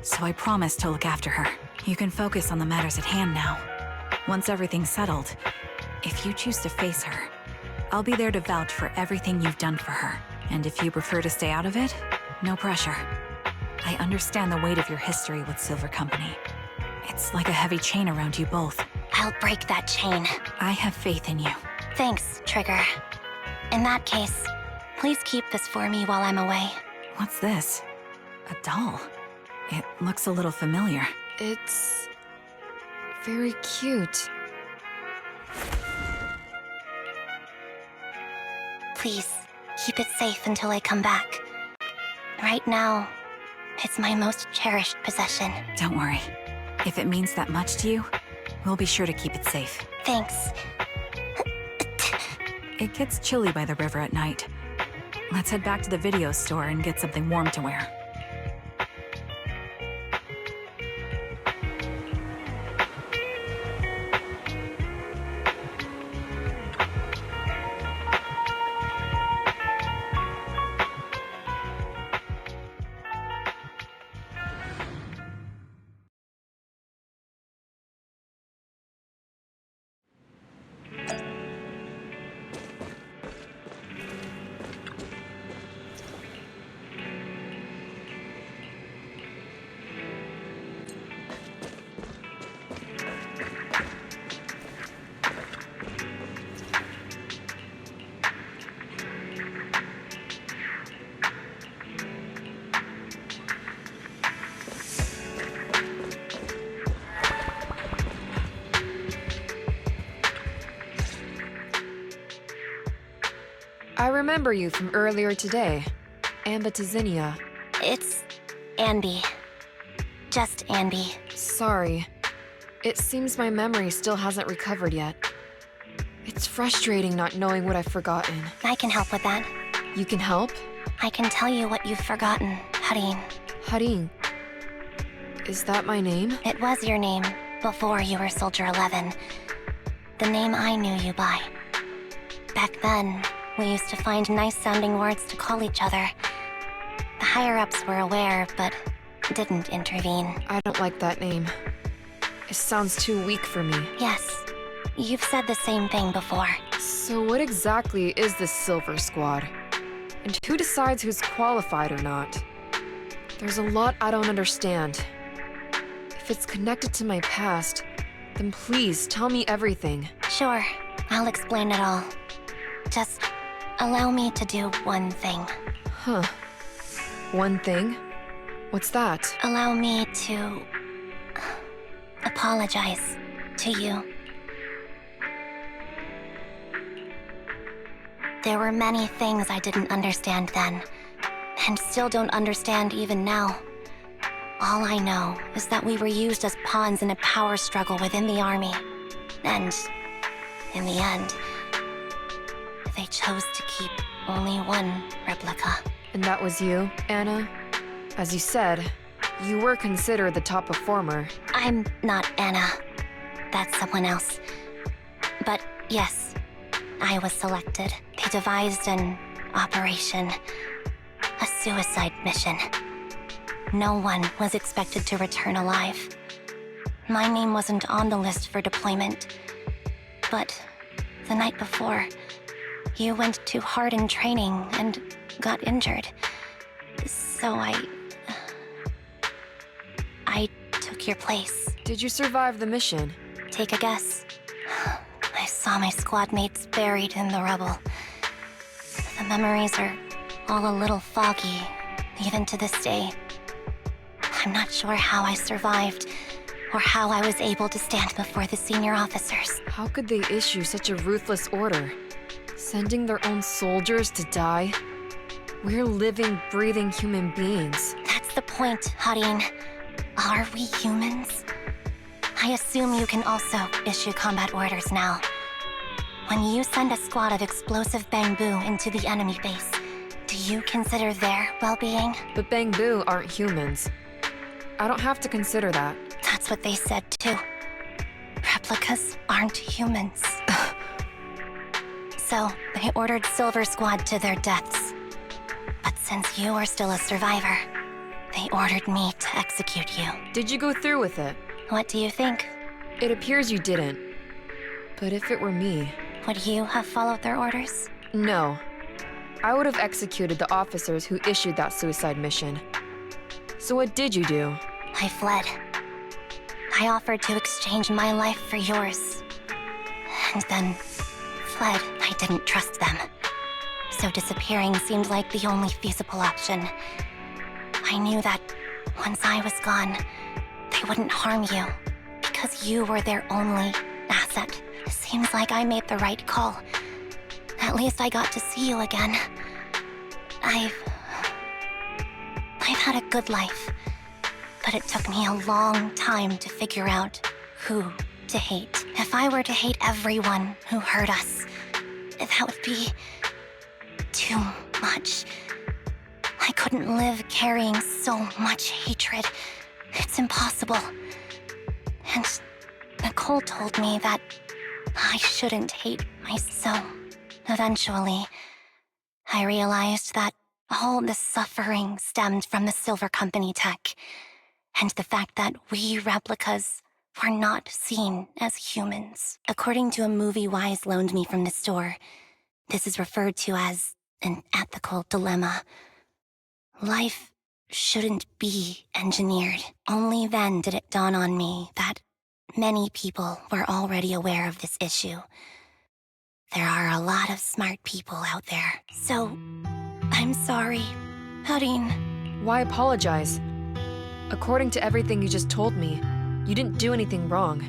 So I promise to look after her. You can focus on the matters at hand now. Once everything's settled, if you choose to face her, I'll be there to vouch for everything you've done for her. And if you prefer to stay out of it, no pressure. I understand the weight of your history with Silver Company. It's like a heavy chain around you both. I'll break that chain. I have faith in you. Thanks, Trigger. In that case, please keep this for me while I'm away. What's this? A doll? It looks a little familiar. It's very cute. Please, keep it safe until I come back. Right now, it's my most cherished possession. Don't worry. If it means that much to you, we'll be sure to keep it safe. Thanks. It gets chilly by the river at night. Let's head back to the video store and get something warm to wear. I remember you from earlier today. Ambitizinia. It's Anby. Just Anby. Sorry. It seems my memory still hasn't recovered yet. It's frustrating not knowing what I've forgotten. I can help with that. You can help? I can tell you what you've forgotten, Harin. Harin. Is that my name? It was your name before you were Soldier 11. The name I knew you by. Back then, we used to find nice-sounding words to call each other. The higher-ups were aware, but didn't intervene. I don't like that name. It sounds too weak for me. Yes, you've said the same thing before. So what exactly is this Silver Squad? And who decides who's qualified or not? There's a lot I don't understand. If it's connected to my past, then please tell me everything. Sure, I'll explain it all. Just allow me to do one thing. Huh. One thing? What's that? Allow me to apologize to you. There were many things I didn't understand then, and still don't understand even now. All I know is that we were used as pawns in a power struggle within the army. And in the end, they chose to keep only one replica. And that was you, Anna? As you said, you were considered the top performer. I'm not Anna. That's someone else. But yes, I was selected. They devised an operation, a suicide mission. No one was expected to return alive. My name wasn't on the list for deployment. But the night before, you went too hard in training and got injured. So I took your place. Did you survive the mission? Take a guess. I saw my squad mates buried in the rubble. The memories are all a little foggy, even to this day. I'm not sure how I survived, or how I was able to stand before the senior officers. How could they issue such a ruthless order? Sending their own soldiers to die? We're living, breathing human beings. That's the point, Harin. Are we humans? I assume you can also issue combat orders now. When you send a squad of explosive bamboo into the enemy base, do you consider their well-being? But Bangbu aren't humans. I don't have to consider that. That's what they said too. Replicas aren't humans. So, they ordered Silver Squad to their deaths. But since you are still a survivor, they ordered me to execute you. Did you go through with it? What do you think? It appears you didn't. But if it were me... Would you have followed their orders? No. I would have executed the officers who issued that suicide mission. So what did you do? I fled. I offered to exchange my life for yours. And then fled. I didn't trust them. So disappearing seemed like the only feasible option. I knew that once I was gone, they wouldn't harm you, because you were their only asset. Seems like I made the right call. At least I got to see you again. I've had a good life, but it took me a long time to figure out who to hate. If I were to hate everyone who hurt us, that would be too much. I couldn't live carrying so much hatred. It's impossible. And Nicole told me that I shouldn't hate myself. Eventually, I realized that all the suffering stemmed from the Silver Company tech, and the fact that we replicas were not seen as humans. According to a movie Wise loaned me from the store, this is referred to as an ethical dilemma. Life shouldn't be engineered. Only then did it dawn on me that many people were already aware of this issue. There are a lot of smart people out there. So, I'm sorry, Harin. Why apologize? According to everything you just told me, you didn't do anything wrong.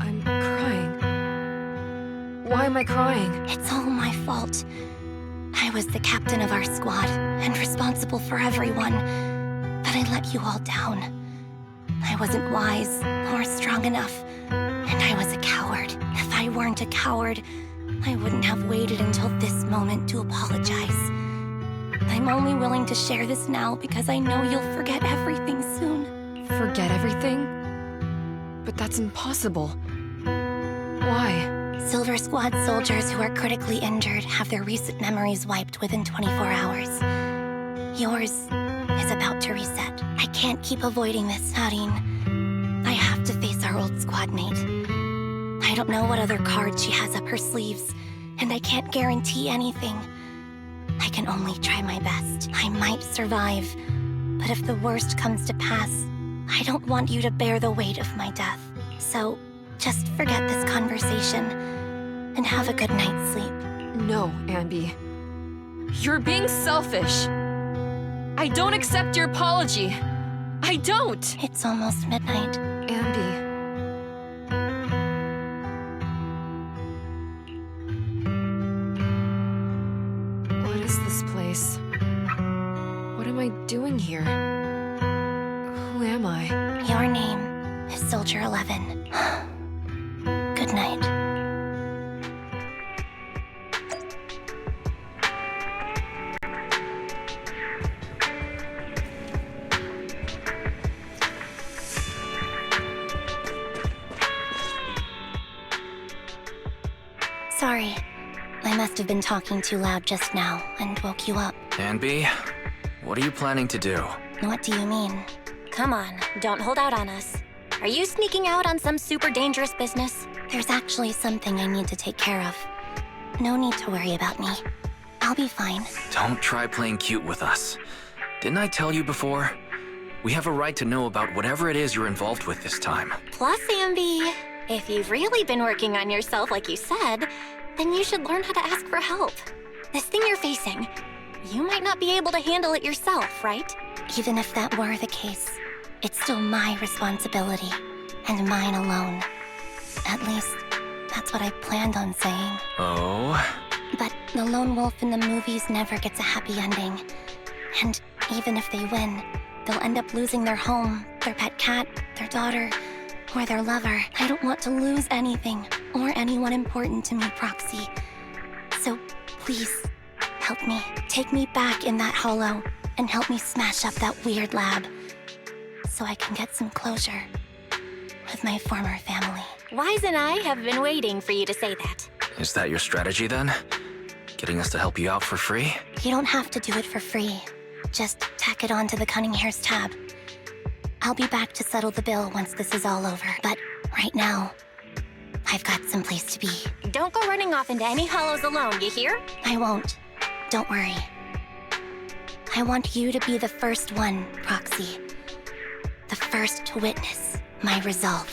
I'm crying. Why am I crying? It's all my fault. I was the captain of our squad and responsible for everyone, but I let you all down. I wasn't wise or strong enough, and I was a coward. If I weren't a coward, I wouldn't have waited until this moment to apologize. I'm only willing to share this now because I know you'll forget everything soon. Forget everything? But that's impossible. Why? Silver Squad soldiers who are critically injured have their recent memories wiped within 24 hours. Yours is about to reset. I can't keep avoiding this, Harin. I have to face our old squad mate. I don't know what other cards she has up her sleeves, and I can't guarantee anything. I can only try my best. I might survive, but if the worst comes to pass, I don't want you to bear the weight of my death. So, just forget this conversation, and have a good night's sleep. No, Ambi. You're being selfish. I don't accept your apology. I don't! It's almost midnight. Ambi. What is this place? What am I doing here? Who am I? Your name is Soldier 11. Good night. Sorry. I must have been talking too loud just now and woke you up. Ambi, what are you planning to do? What do you mean? Come on, don't hold out on us. Are you sneaking out on some super dangerous business? There's actually something I need to take care of. No need to worry about me. I'll be fine. Don't try playing cute with us. Didn't I tell you before? We have a right to know about whatever it is you're involved with this time. Plus, Ambi, if you've really been working on yourself like you said, then you should learn how to ask for help. This thing you're facing, you might not be able to handle it yourself, right? Even if that were the case, it's still my responsibility, and mine alone. At least, that's what I planned on saying. Oh? But the lone wolf in the movies never gets a happy ending. And even if they win, they'll end up losing their home, their pet cat, their daughter, or their lover. I don't want to lose anything, or anyone important to me, Proxy. So, please, help me. Take me back in that hollow, and help me smash up that weird lab, so I can get some closure with my former family. Wise and I have been waiting for you to say that. Is that your strategy then? Getting us to help you out for free? You don't have to do it for free. Just tack it on to the Cunning Hair's tab. I'll be back to settle the bill once this is all over, but right now, I've got some place to be. Don't go running off into any hollows alone, you hear? I won't. Don't worry. I want you to be the first one, Proxy. The first to witness my resolve.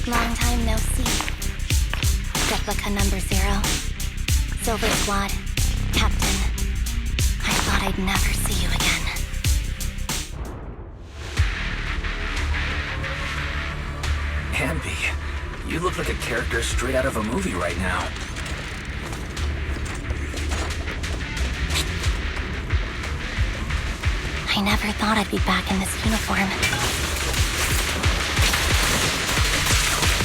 Long time no see. Replica number 0. Silver Squad. Captain. I thought I'd never see you again. Ambi, you look like a character straight out of a movie right now. I never thought I'd be back in this uniform.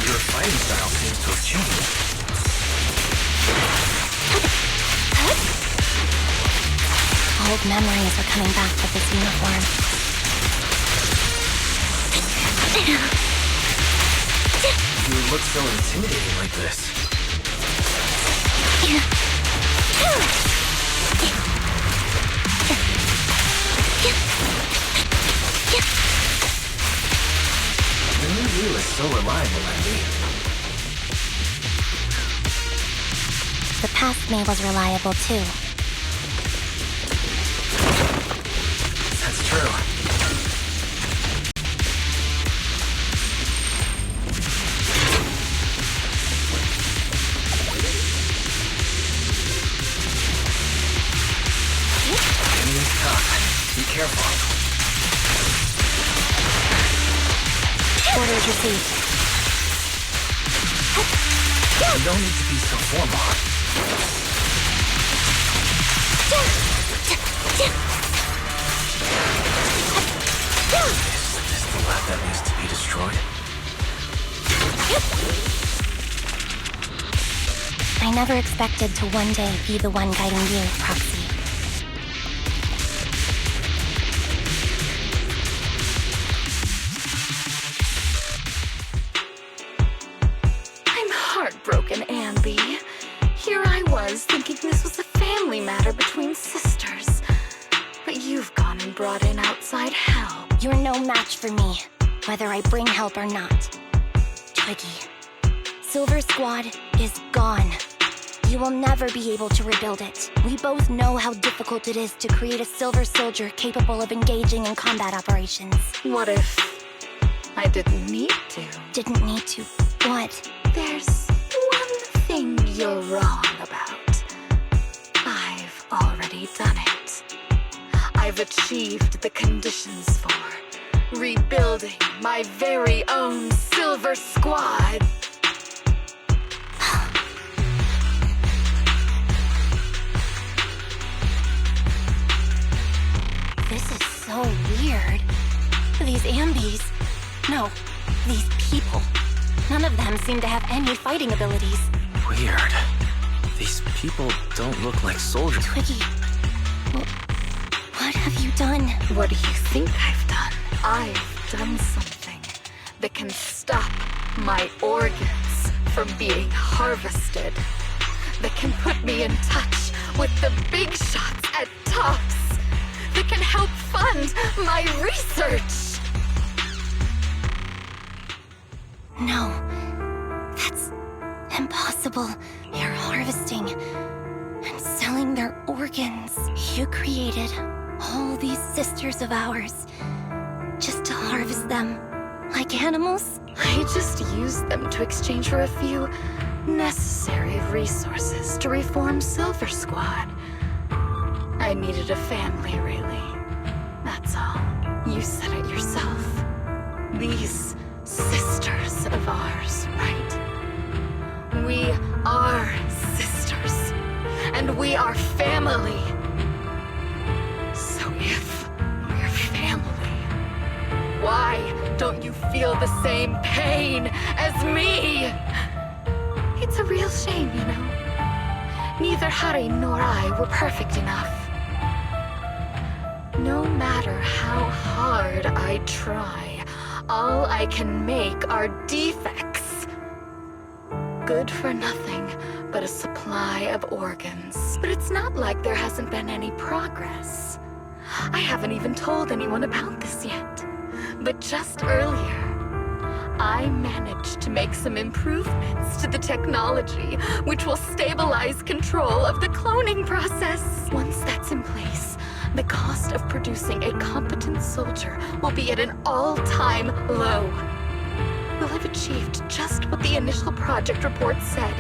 Your fighting style seems to have changed. Old memories are coming back with this uniform. You look so intimidating like this. The new you is so reliable, Andy. The past me was reliable too. That's true. Enemy's tough. Be careful. Orders received. You don't need to be so formal. Is this the lab that needs to be destroyed? I never expected to one day be the one guiding you, Proxy. I'm heartbroken, Ambi. Here I was thinking this was a family matter between sisters. But you've gone and brought in outside help. You're no match for me, whether I bring help or not. Twiggy, Silver Squad is gone. You will never be able to rebuild it. We both know how difficult it is to create a Silver Soldier capable of engaging in combat operations. What if I didn't need to? Didn't need to. What? There's one thing you're wrong about. I've already done it. I've achieved the conditions for rebuilding my very own Silver Squad. This is so weird. These Ambis... No, these people. None of them seem to have any fighting abilities. Weird. These people don't look like soldiers. Twiggy, what have you done? What do you think I've done? I've done something that can stop my organs from being harvested. That can put me in touch with the big shots at Tops. That can help fund my research. No, that's impossible. You're harvesting and selling their organs. You created all these sisters of ours just to harvest them like animals? I just used them to exchange for a few necessary resources to reform Silver Squad. I needed a family, really. That's all. You said it yourself. These sisters of ours, right? We are sisters, and we are family. So if we're family, why don't you feel the same pain as me? It's a real shame, you know. Neither Hari nor I were perfect enough. No matter how hard I try, all I can make are defects. Good for nothing but a supply of organs. But it's not like there hasn't been any progress. I haven't even told anyone about this yet. But just earlier, I managed to make some improvements to the technology, which will stabilize control of the cloning process. Once that's in place, the cost of producing a competent soldier will be at an all-time low. We'll have achieved just what the initial project report said.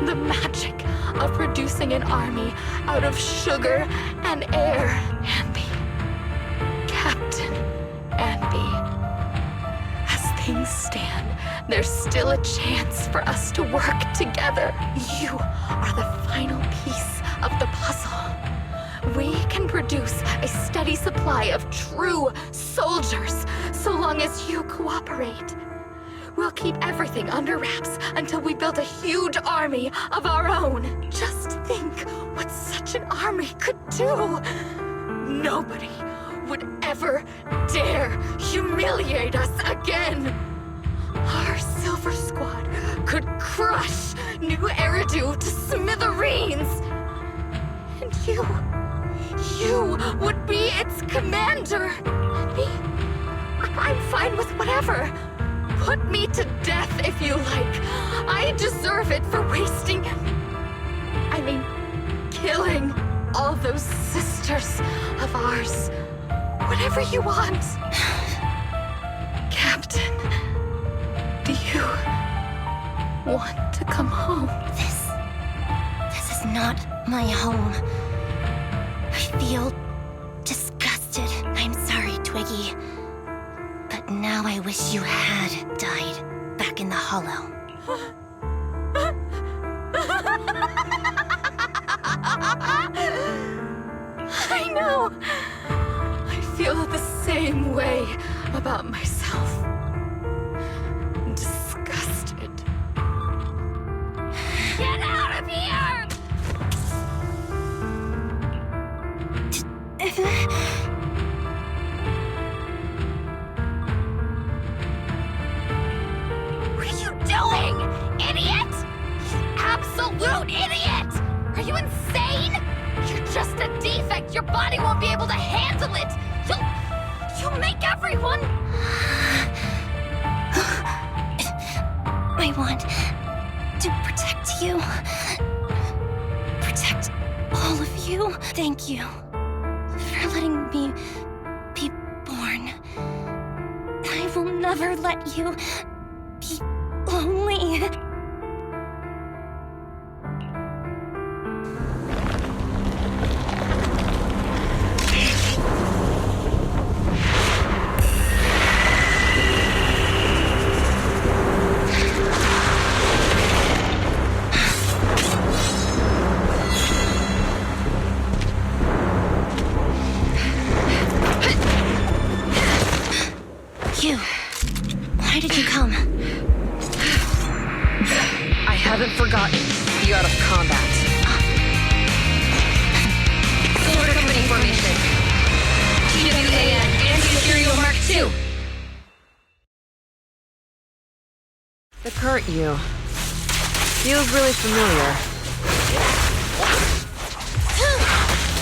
The magic of producing an army out of sugar and air. Ambi. Captain Ambi. As things stand, there's still a chance for us to work together. You are the final piece of the puzzle. We can produce a steady supply of true soldiers so long as you cooperate. We'll keep everything under wraps until we build a huge army of our own. Just think what such an army could do. Nobody would ever dare humiliate us again. Our Silver Squad could crush New Eridu to smithereens. And you would be its commander. Me? I'm fine with whatever. Put me to death if you like. I deserve it for killing all those sisters of ours. Whatever you want. Captain, do you want to come home? This is not my home. I feel disgusted. I'm sorry, Twiggy. But now I wish you had died back in the Hollow. I know. I feel the same way about myself. Disgusted. Get out of idiot! Absolute idiot! Are you insane? You're just a defect. Your body won't be able to handle it. You'll make everyone... I want to protect you. Protect all of you. Thank you for letting me be born. I will never let you be lonely. Why did you come? I haven't forgotten the art of combat. Solar Company formation. TWAN, Anti-Material Mark II. The current you feels really familiar.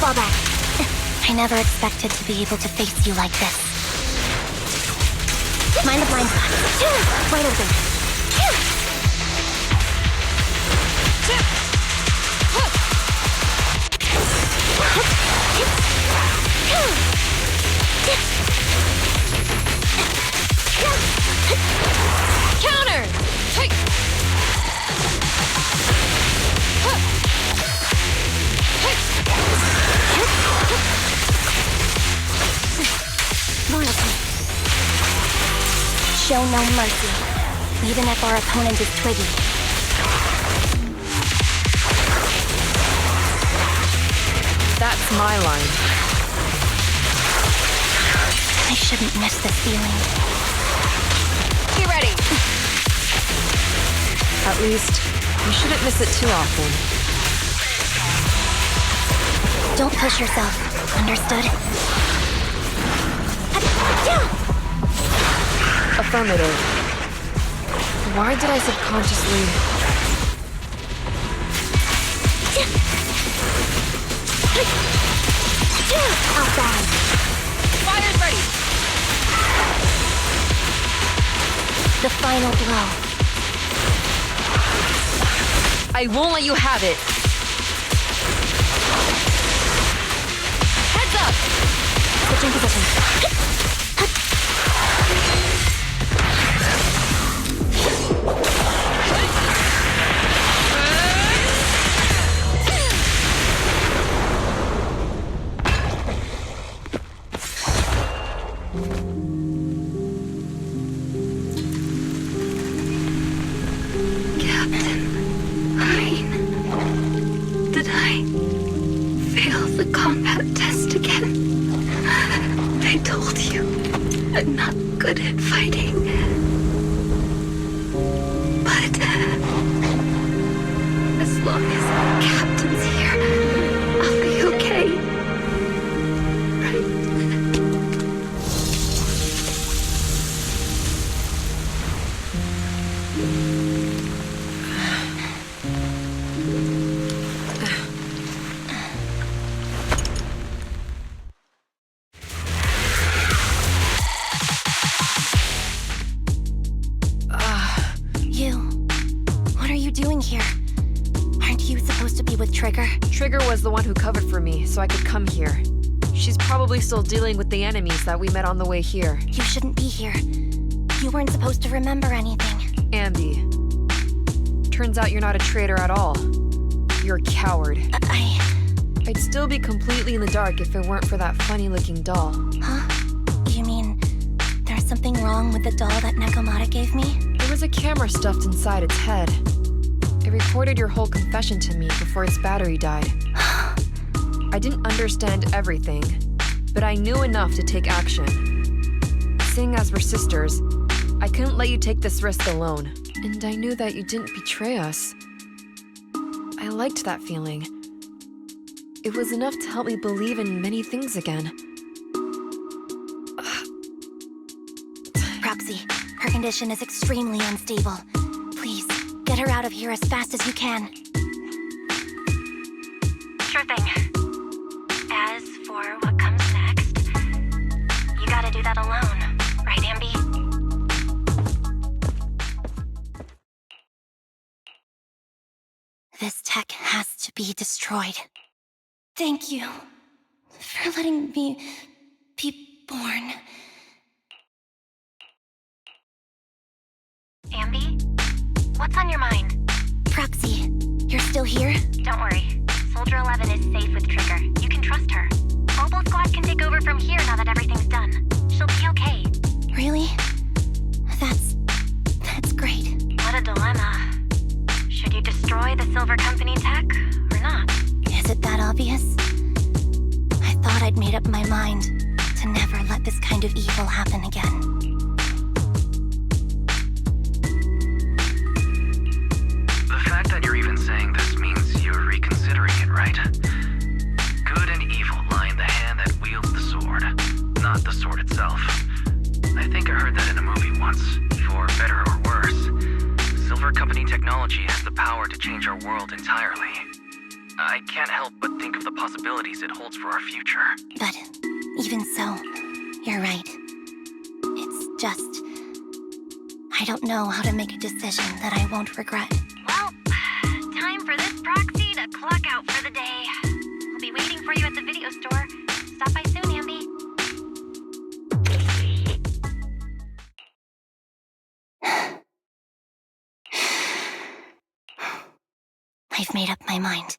Fall back. I never expected to be able to face you like this. Mind the blind spot. Wide open. Counter! Loyalty. Show no mercy, even if our opponent is twiggy. That's my line. I shouldn't miss this feeling. Be ready! At least, you shouldn't miss it too often. Don't push yourself, understood? Affirmative. Why did I subconsciously... Outside. Fire's ready! The final blow. I won't let you have it. Heads up! Switching positions. Did I fail the combat test again? They told you I'm not good at fighting. But as long as Captain's here, I'll be okay. Right? Trigger was the one who covered for me, so I could come here. She's probably still dealing with the enemies that we met on the way here. You shouldn't be here. You weren't supposed to remember anything. Ambi. Turns out you're not a traitor at all. You're a coward. I'd still be completely in the dark if it weren't for that funny-looking doll. Huh? You mean there's something wrong with the doll that Nekomata gave me? There was a camera stuffed inside its head. It recorded your whole confession to me before its battery died. I didn't understand everything, but I knew enough to take action. Seeing as we're sisters, I couldn't let you take this risk alone. And I knew that you didn't betray us. I liked that feeling. It was enough to help me believe in many things again. Proxy, her condition is extremely unstable. Please, Get her out of here as fast as you can. Sure thing. As for what comes next, you gotta do that alone, right, Ambi? This tech has to be destroyed. Thank you for letting me be born. Ambi? What's on your mind? Proxy, you're still here? Don't worry. Soldier 11 is safe with Trigger. You can trust her. Mobile Squad can take over from here now that everything's done. She'll be okay. Really? That's great. What a dilemma. Should you destroy the Silver Company tech, or not? Is it that obvious? I thought I'd made up my mind to never let this kind of evil happen again. The fact that you're even saying this means you're reconsidering it, right? Good and evil lie in the hand that wields the sword, not the sword itself. I think I heard that in a movie once. For better or worse, Silver Company technology has the power to change our world entirely. I can't help but think of the possibilities it holds for our future. But even so, you're right. It's just... I don't know how to make a decision that I won't regret. Well, time for this proxy to clock out for the day. I'll be waiting for you at the video store. Stop by soon, Ambi. I've made up my mind.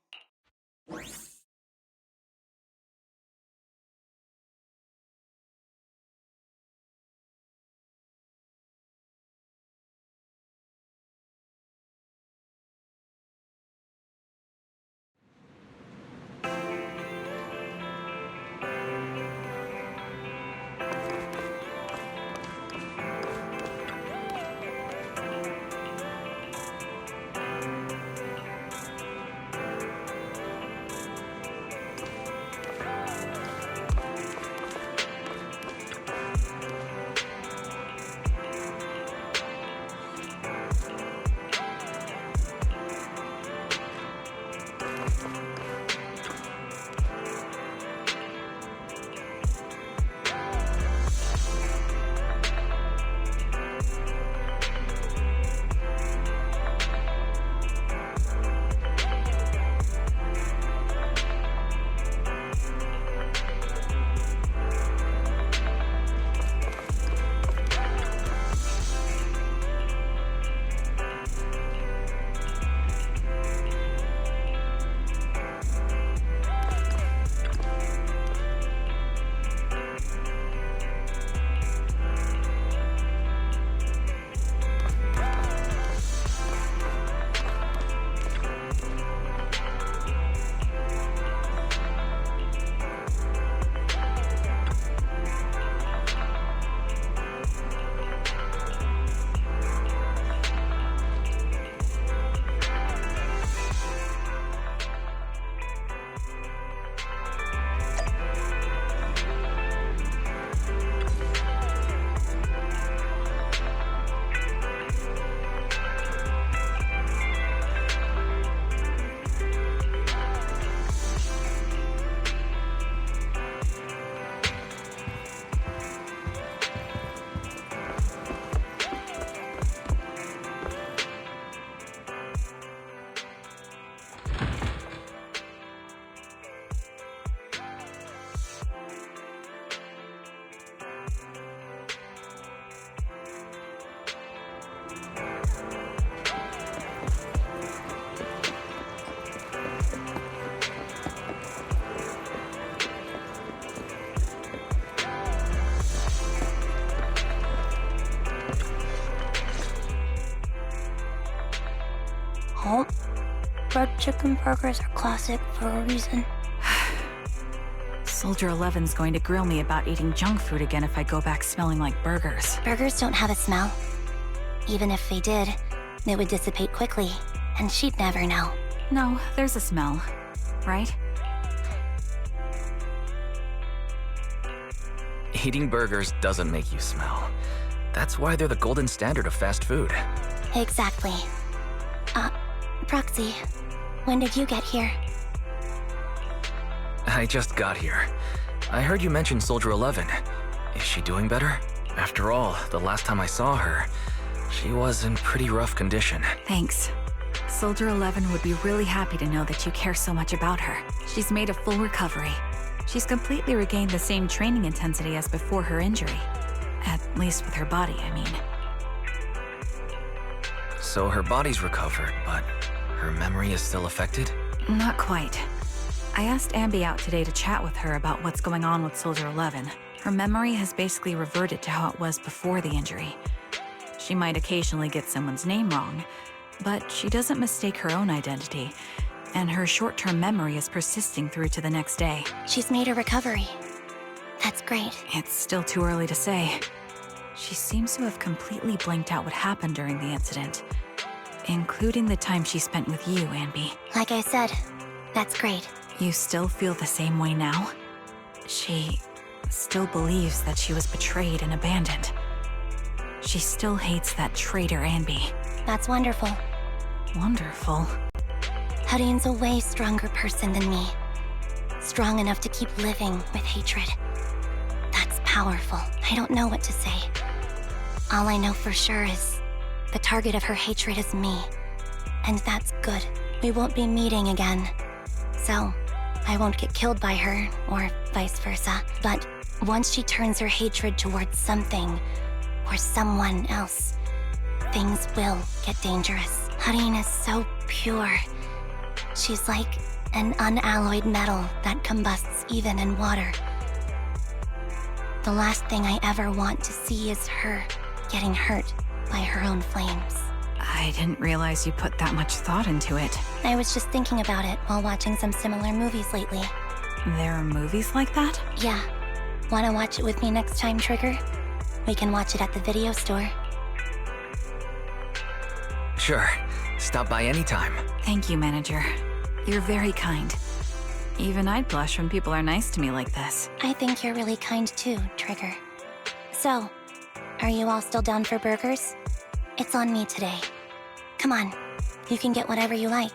Oh, red chicken burgers are classic for a reason. Soldier 11's going to grill me about eating junk food again if I go back smelling like burgers. Burgers don't have a smell. Even if they did, they would dissipate quickly, and she'd never know. No, there's a smell, right? Eating burgers doesn't make you smell. That's why they're the golden standard of fast food. Exactly. Proxy, when did you get here? I just got here. I heard you mention Soldier 11. Is she doing better? After all, the last time I saw her, she was in pretty rough condition. Thanks. Soldier 11 would be really happy to know that you care so much about her. She's made a full recovery. She's completely regained the same training intensity as before her injury. At least with her body, I mean. So her body's recovered, but her memory is still affected? Not quite. I asked Ambi out today to chat with her about what's going on with Soldier 11. Her memory has basically reverted to how it was before the injury. She might occasionally get someone's name wrong, but she doesn't mistake her own identity, and her short-term memory is persisting through to the next day. She's made a recovery. That's great. It's still too early to say. She seems to have completely blanked out what happened during the incident, including the time she spent with you, Ambi. Like I said, that's great. You still feel the same way now? She still believes that she was betrayed and abandoned. She still hates that traitor Ambi. That's wonderful. Wonderful. Hadine's a way stronger person than me. Strong enough to keep living with hatred. That's powerful. I don't know what to say. All I know for sure is the target of her hatred is me. And that's good. We won't be meeting again. So, I won't get killed by her, or vice versa. But once she turns her hatred towards something, or someone else, things will get dangerous. Hadine is so pure. She's like an unalloyed metal that combusts even in water. The last thing I ever want to see is her getting hurt by her own flames. I didn't realize you put that much thought into it. I was just thinking about it while watching some similar movies lately. There are movies like that? Yeah. Wanna watch it with me next time, Trigger? We can watch it at the video store. Sure. Stop by anytime. Thank you, Manager. You're very kind. Even I'd blush when people are nice to me like this. I think you're really kind too, Trigger. So, are you all still down for burgers? It's on me today. Come on, you can get whatever you like.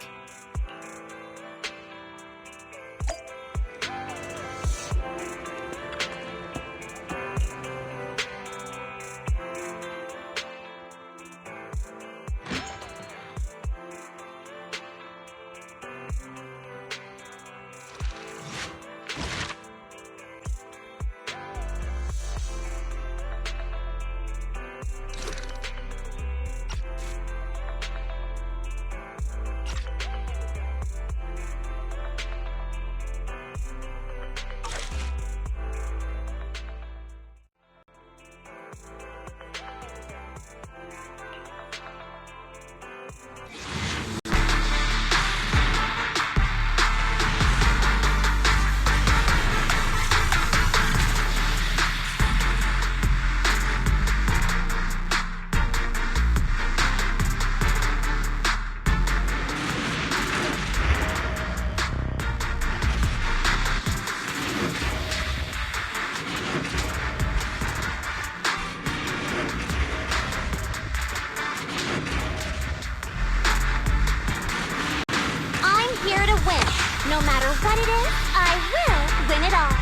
No matter what it is, I will win it all.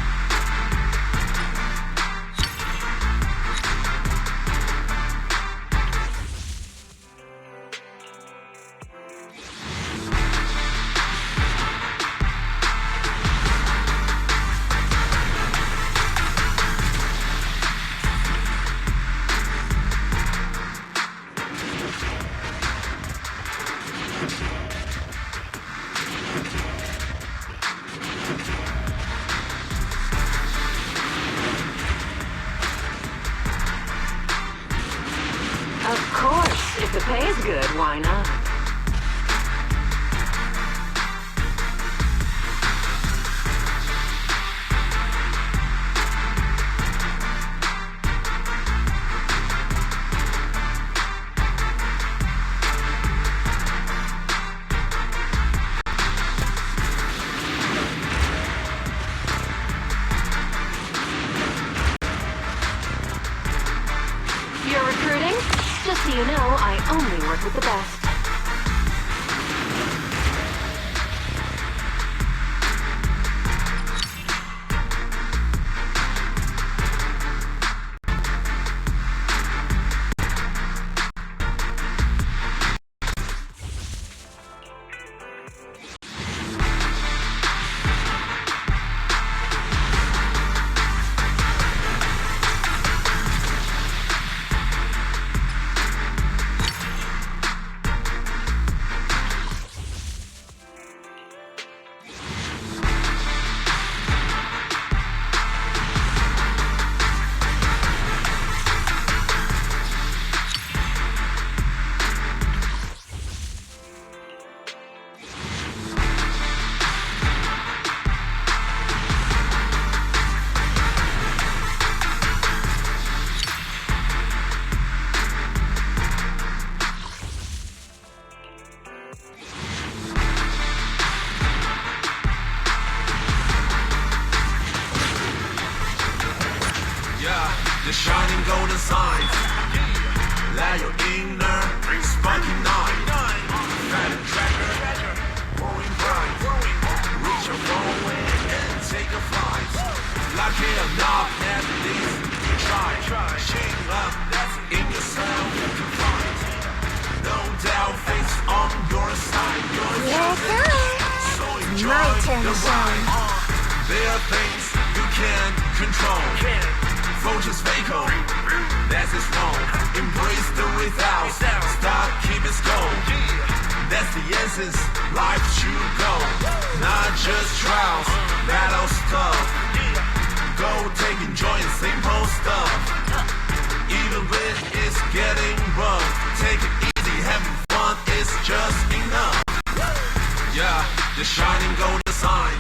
Of course, if the pay's good, why not? You're recruiting? Just so you know, I only work with the best. Yeah, the shining golden signs. Let your inner spunky night. Find a treasure, growing bright. Reach your goal and take a flight. Lucky or not, at least you try. Shake up, that's in yourself you can find. No doubt, face on your side. Here it goes. So My enjoy turn the to shine. ride. There are things you can't control. Focus fatal, that's is wrong. Embrace the without, stop, keep it slow. That's the essence, life should go. Not just trials, battle stuff. Go take enjoy in simple stuff. Even when it's getting rough, take it easy, having fun is just enough. Yeah, the shining golden sign.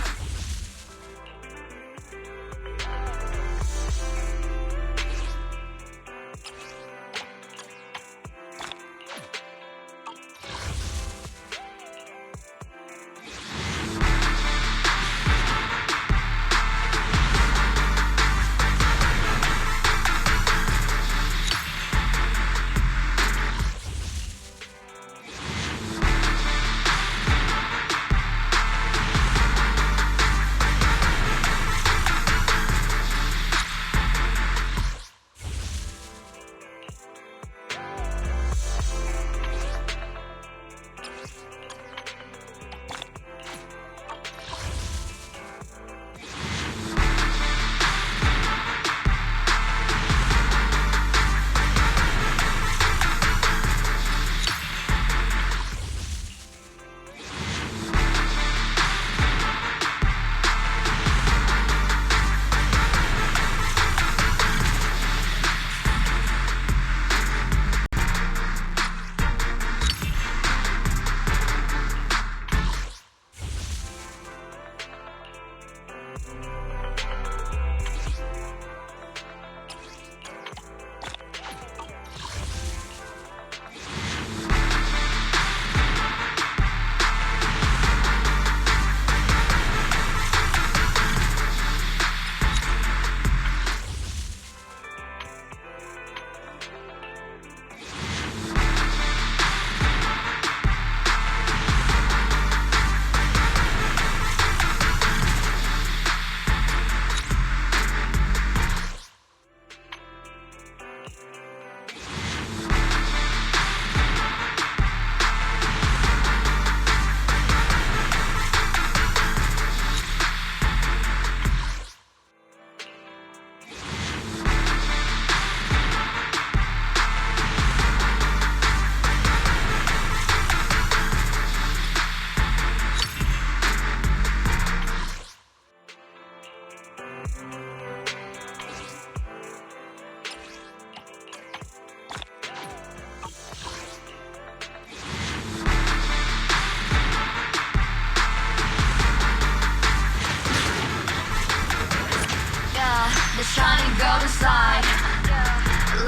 The shining golden side.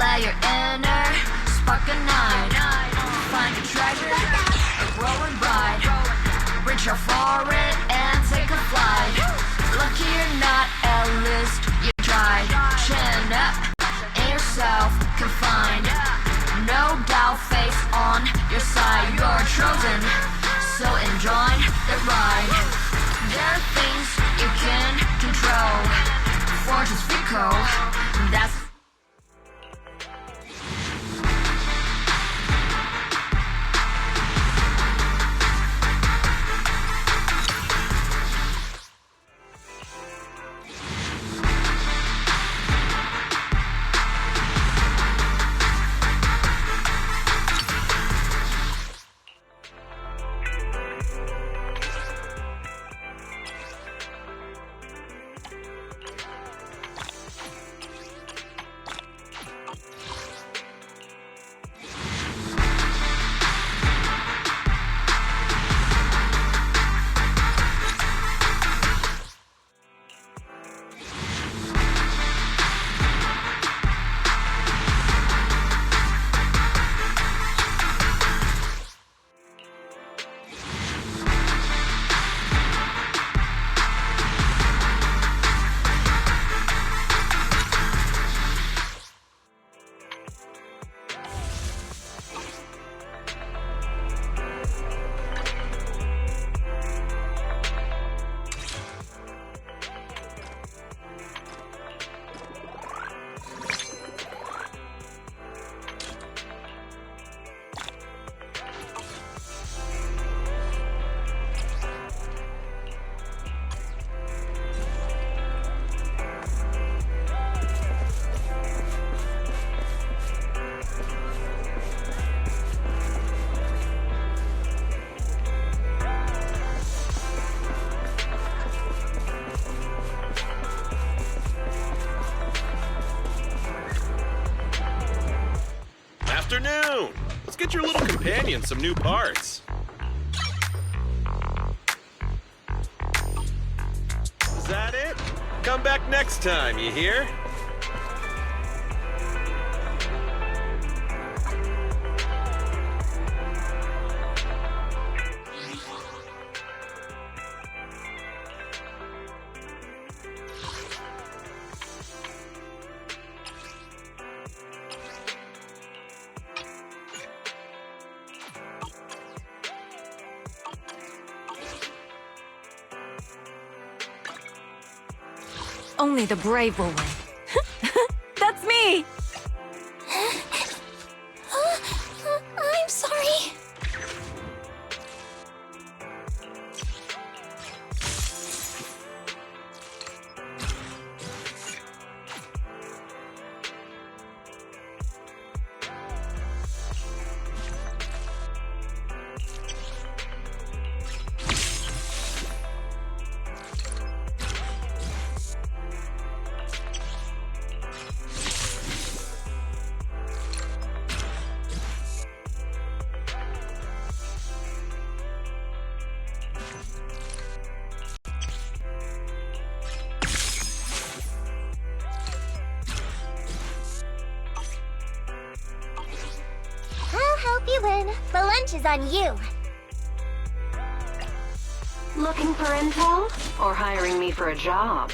Let your inner spark ignite. Find your treasure, growing bright. Reach out for it and take a flight. Lucky or not, at least you tried. Chin up in yourself, confined. No doubt, face on your side. You're chosen, so enjoy the ride. There are things you can control. Fortune's fickle, that's afternoon. Let's get your little companion some new parts. Is that it? Come back next time, you hear? Only the brave will win. That's me! I'm sorry. I'll help you win. The lunch is on you. Looking for intel? Or hiring me for a job?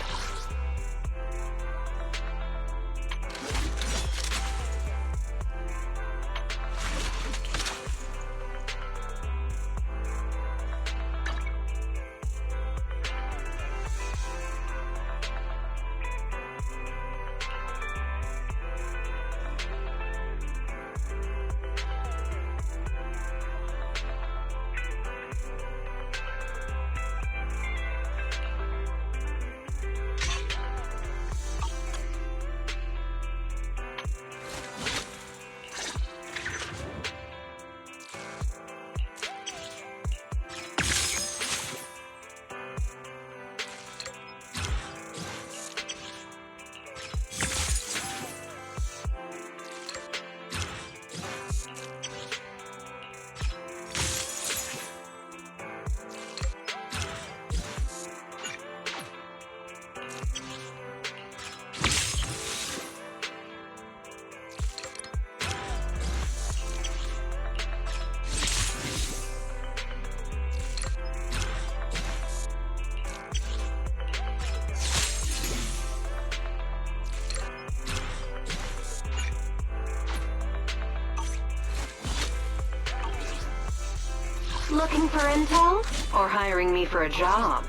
Looking for intel? Or hiring me for a job?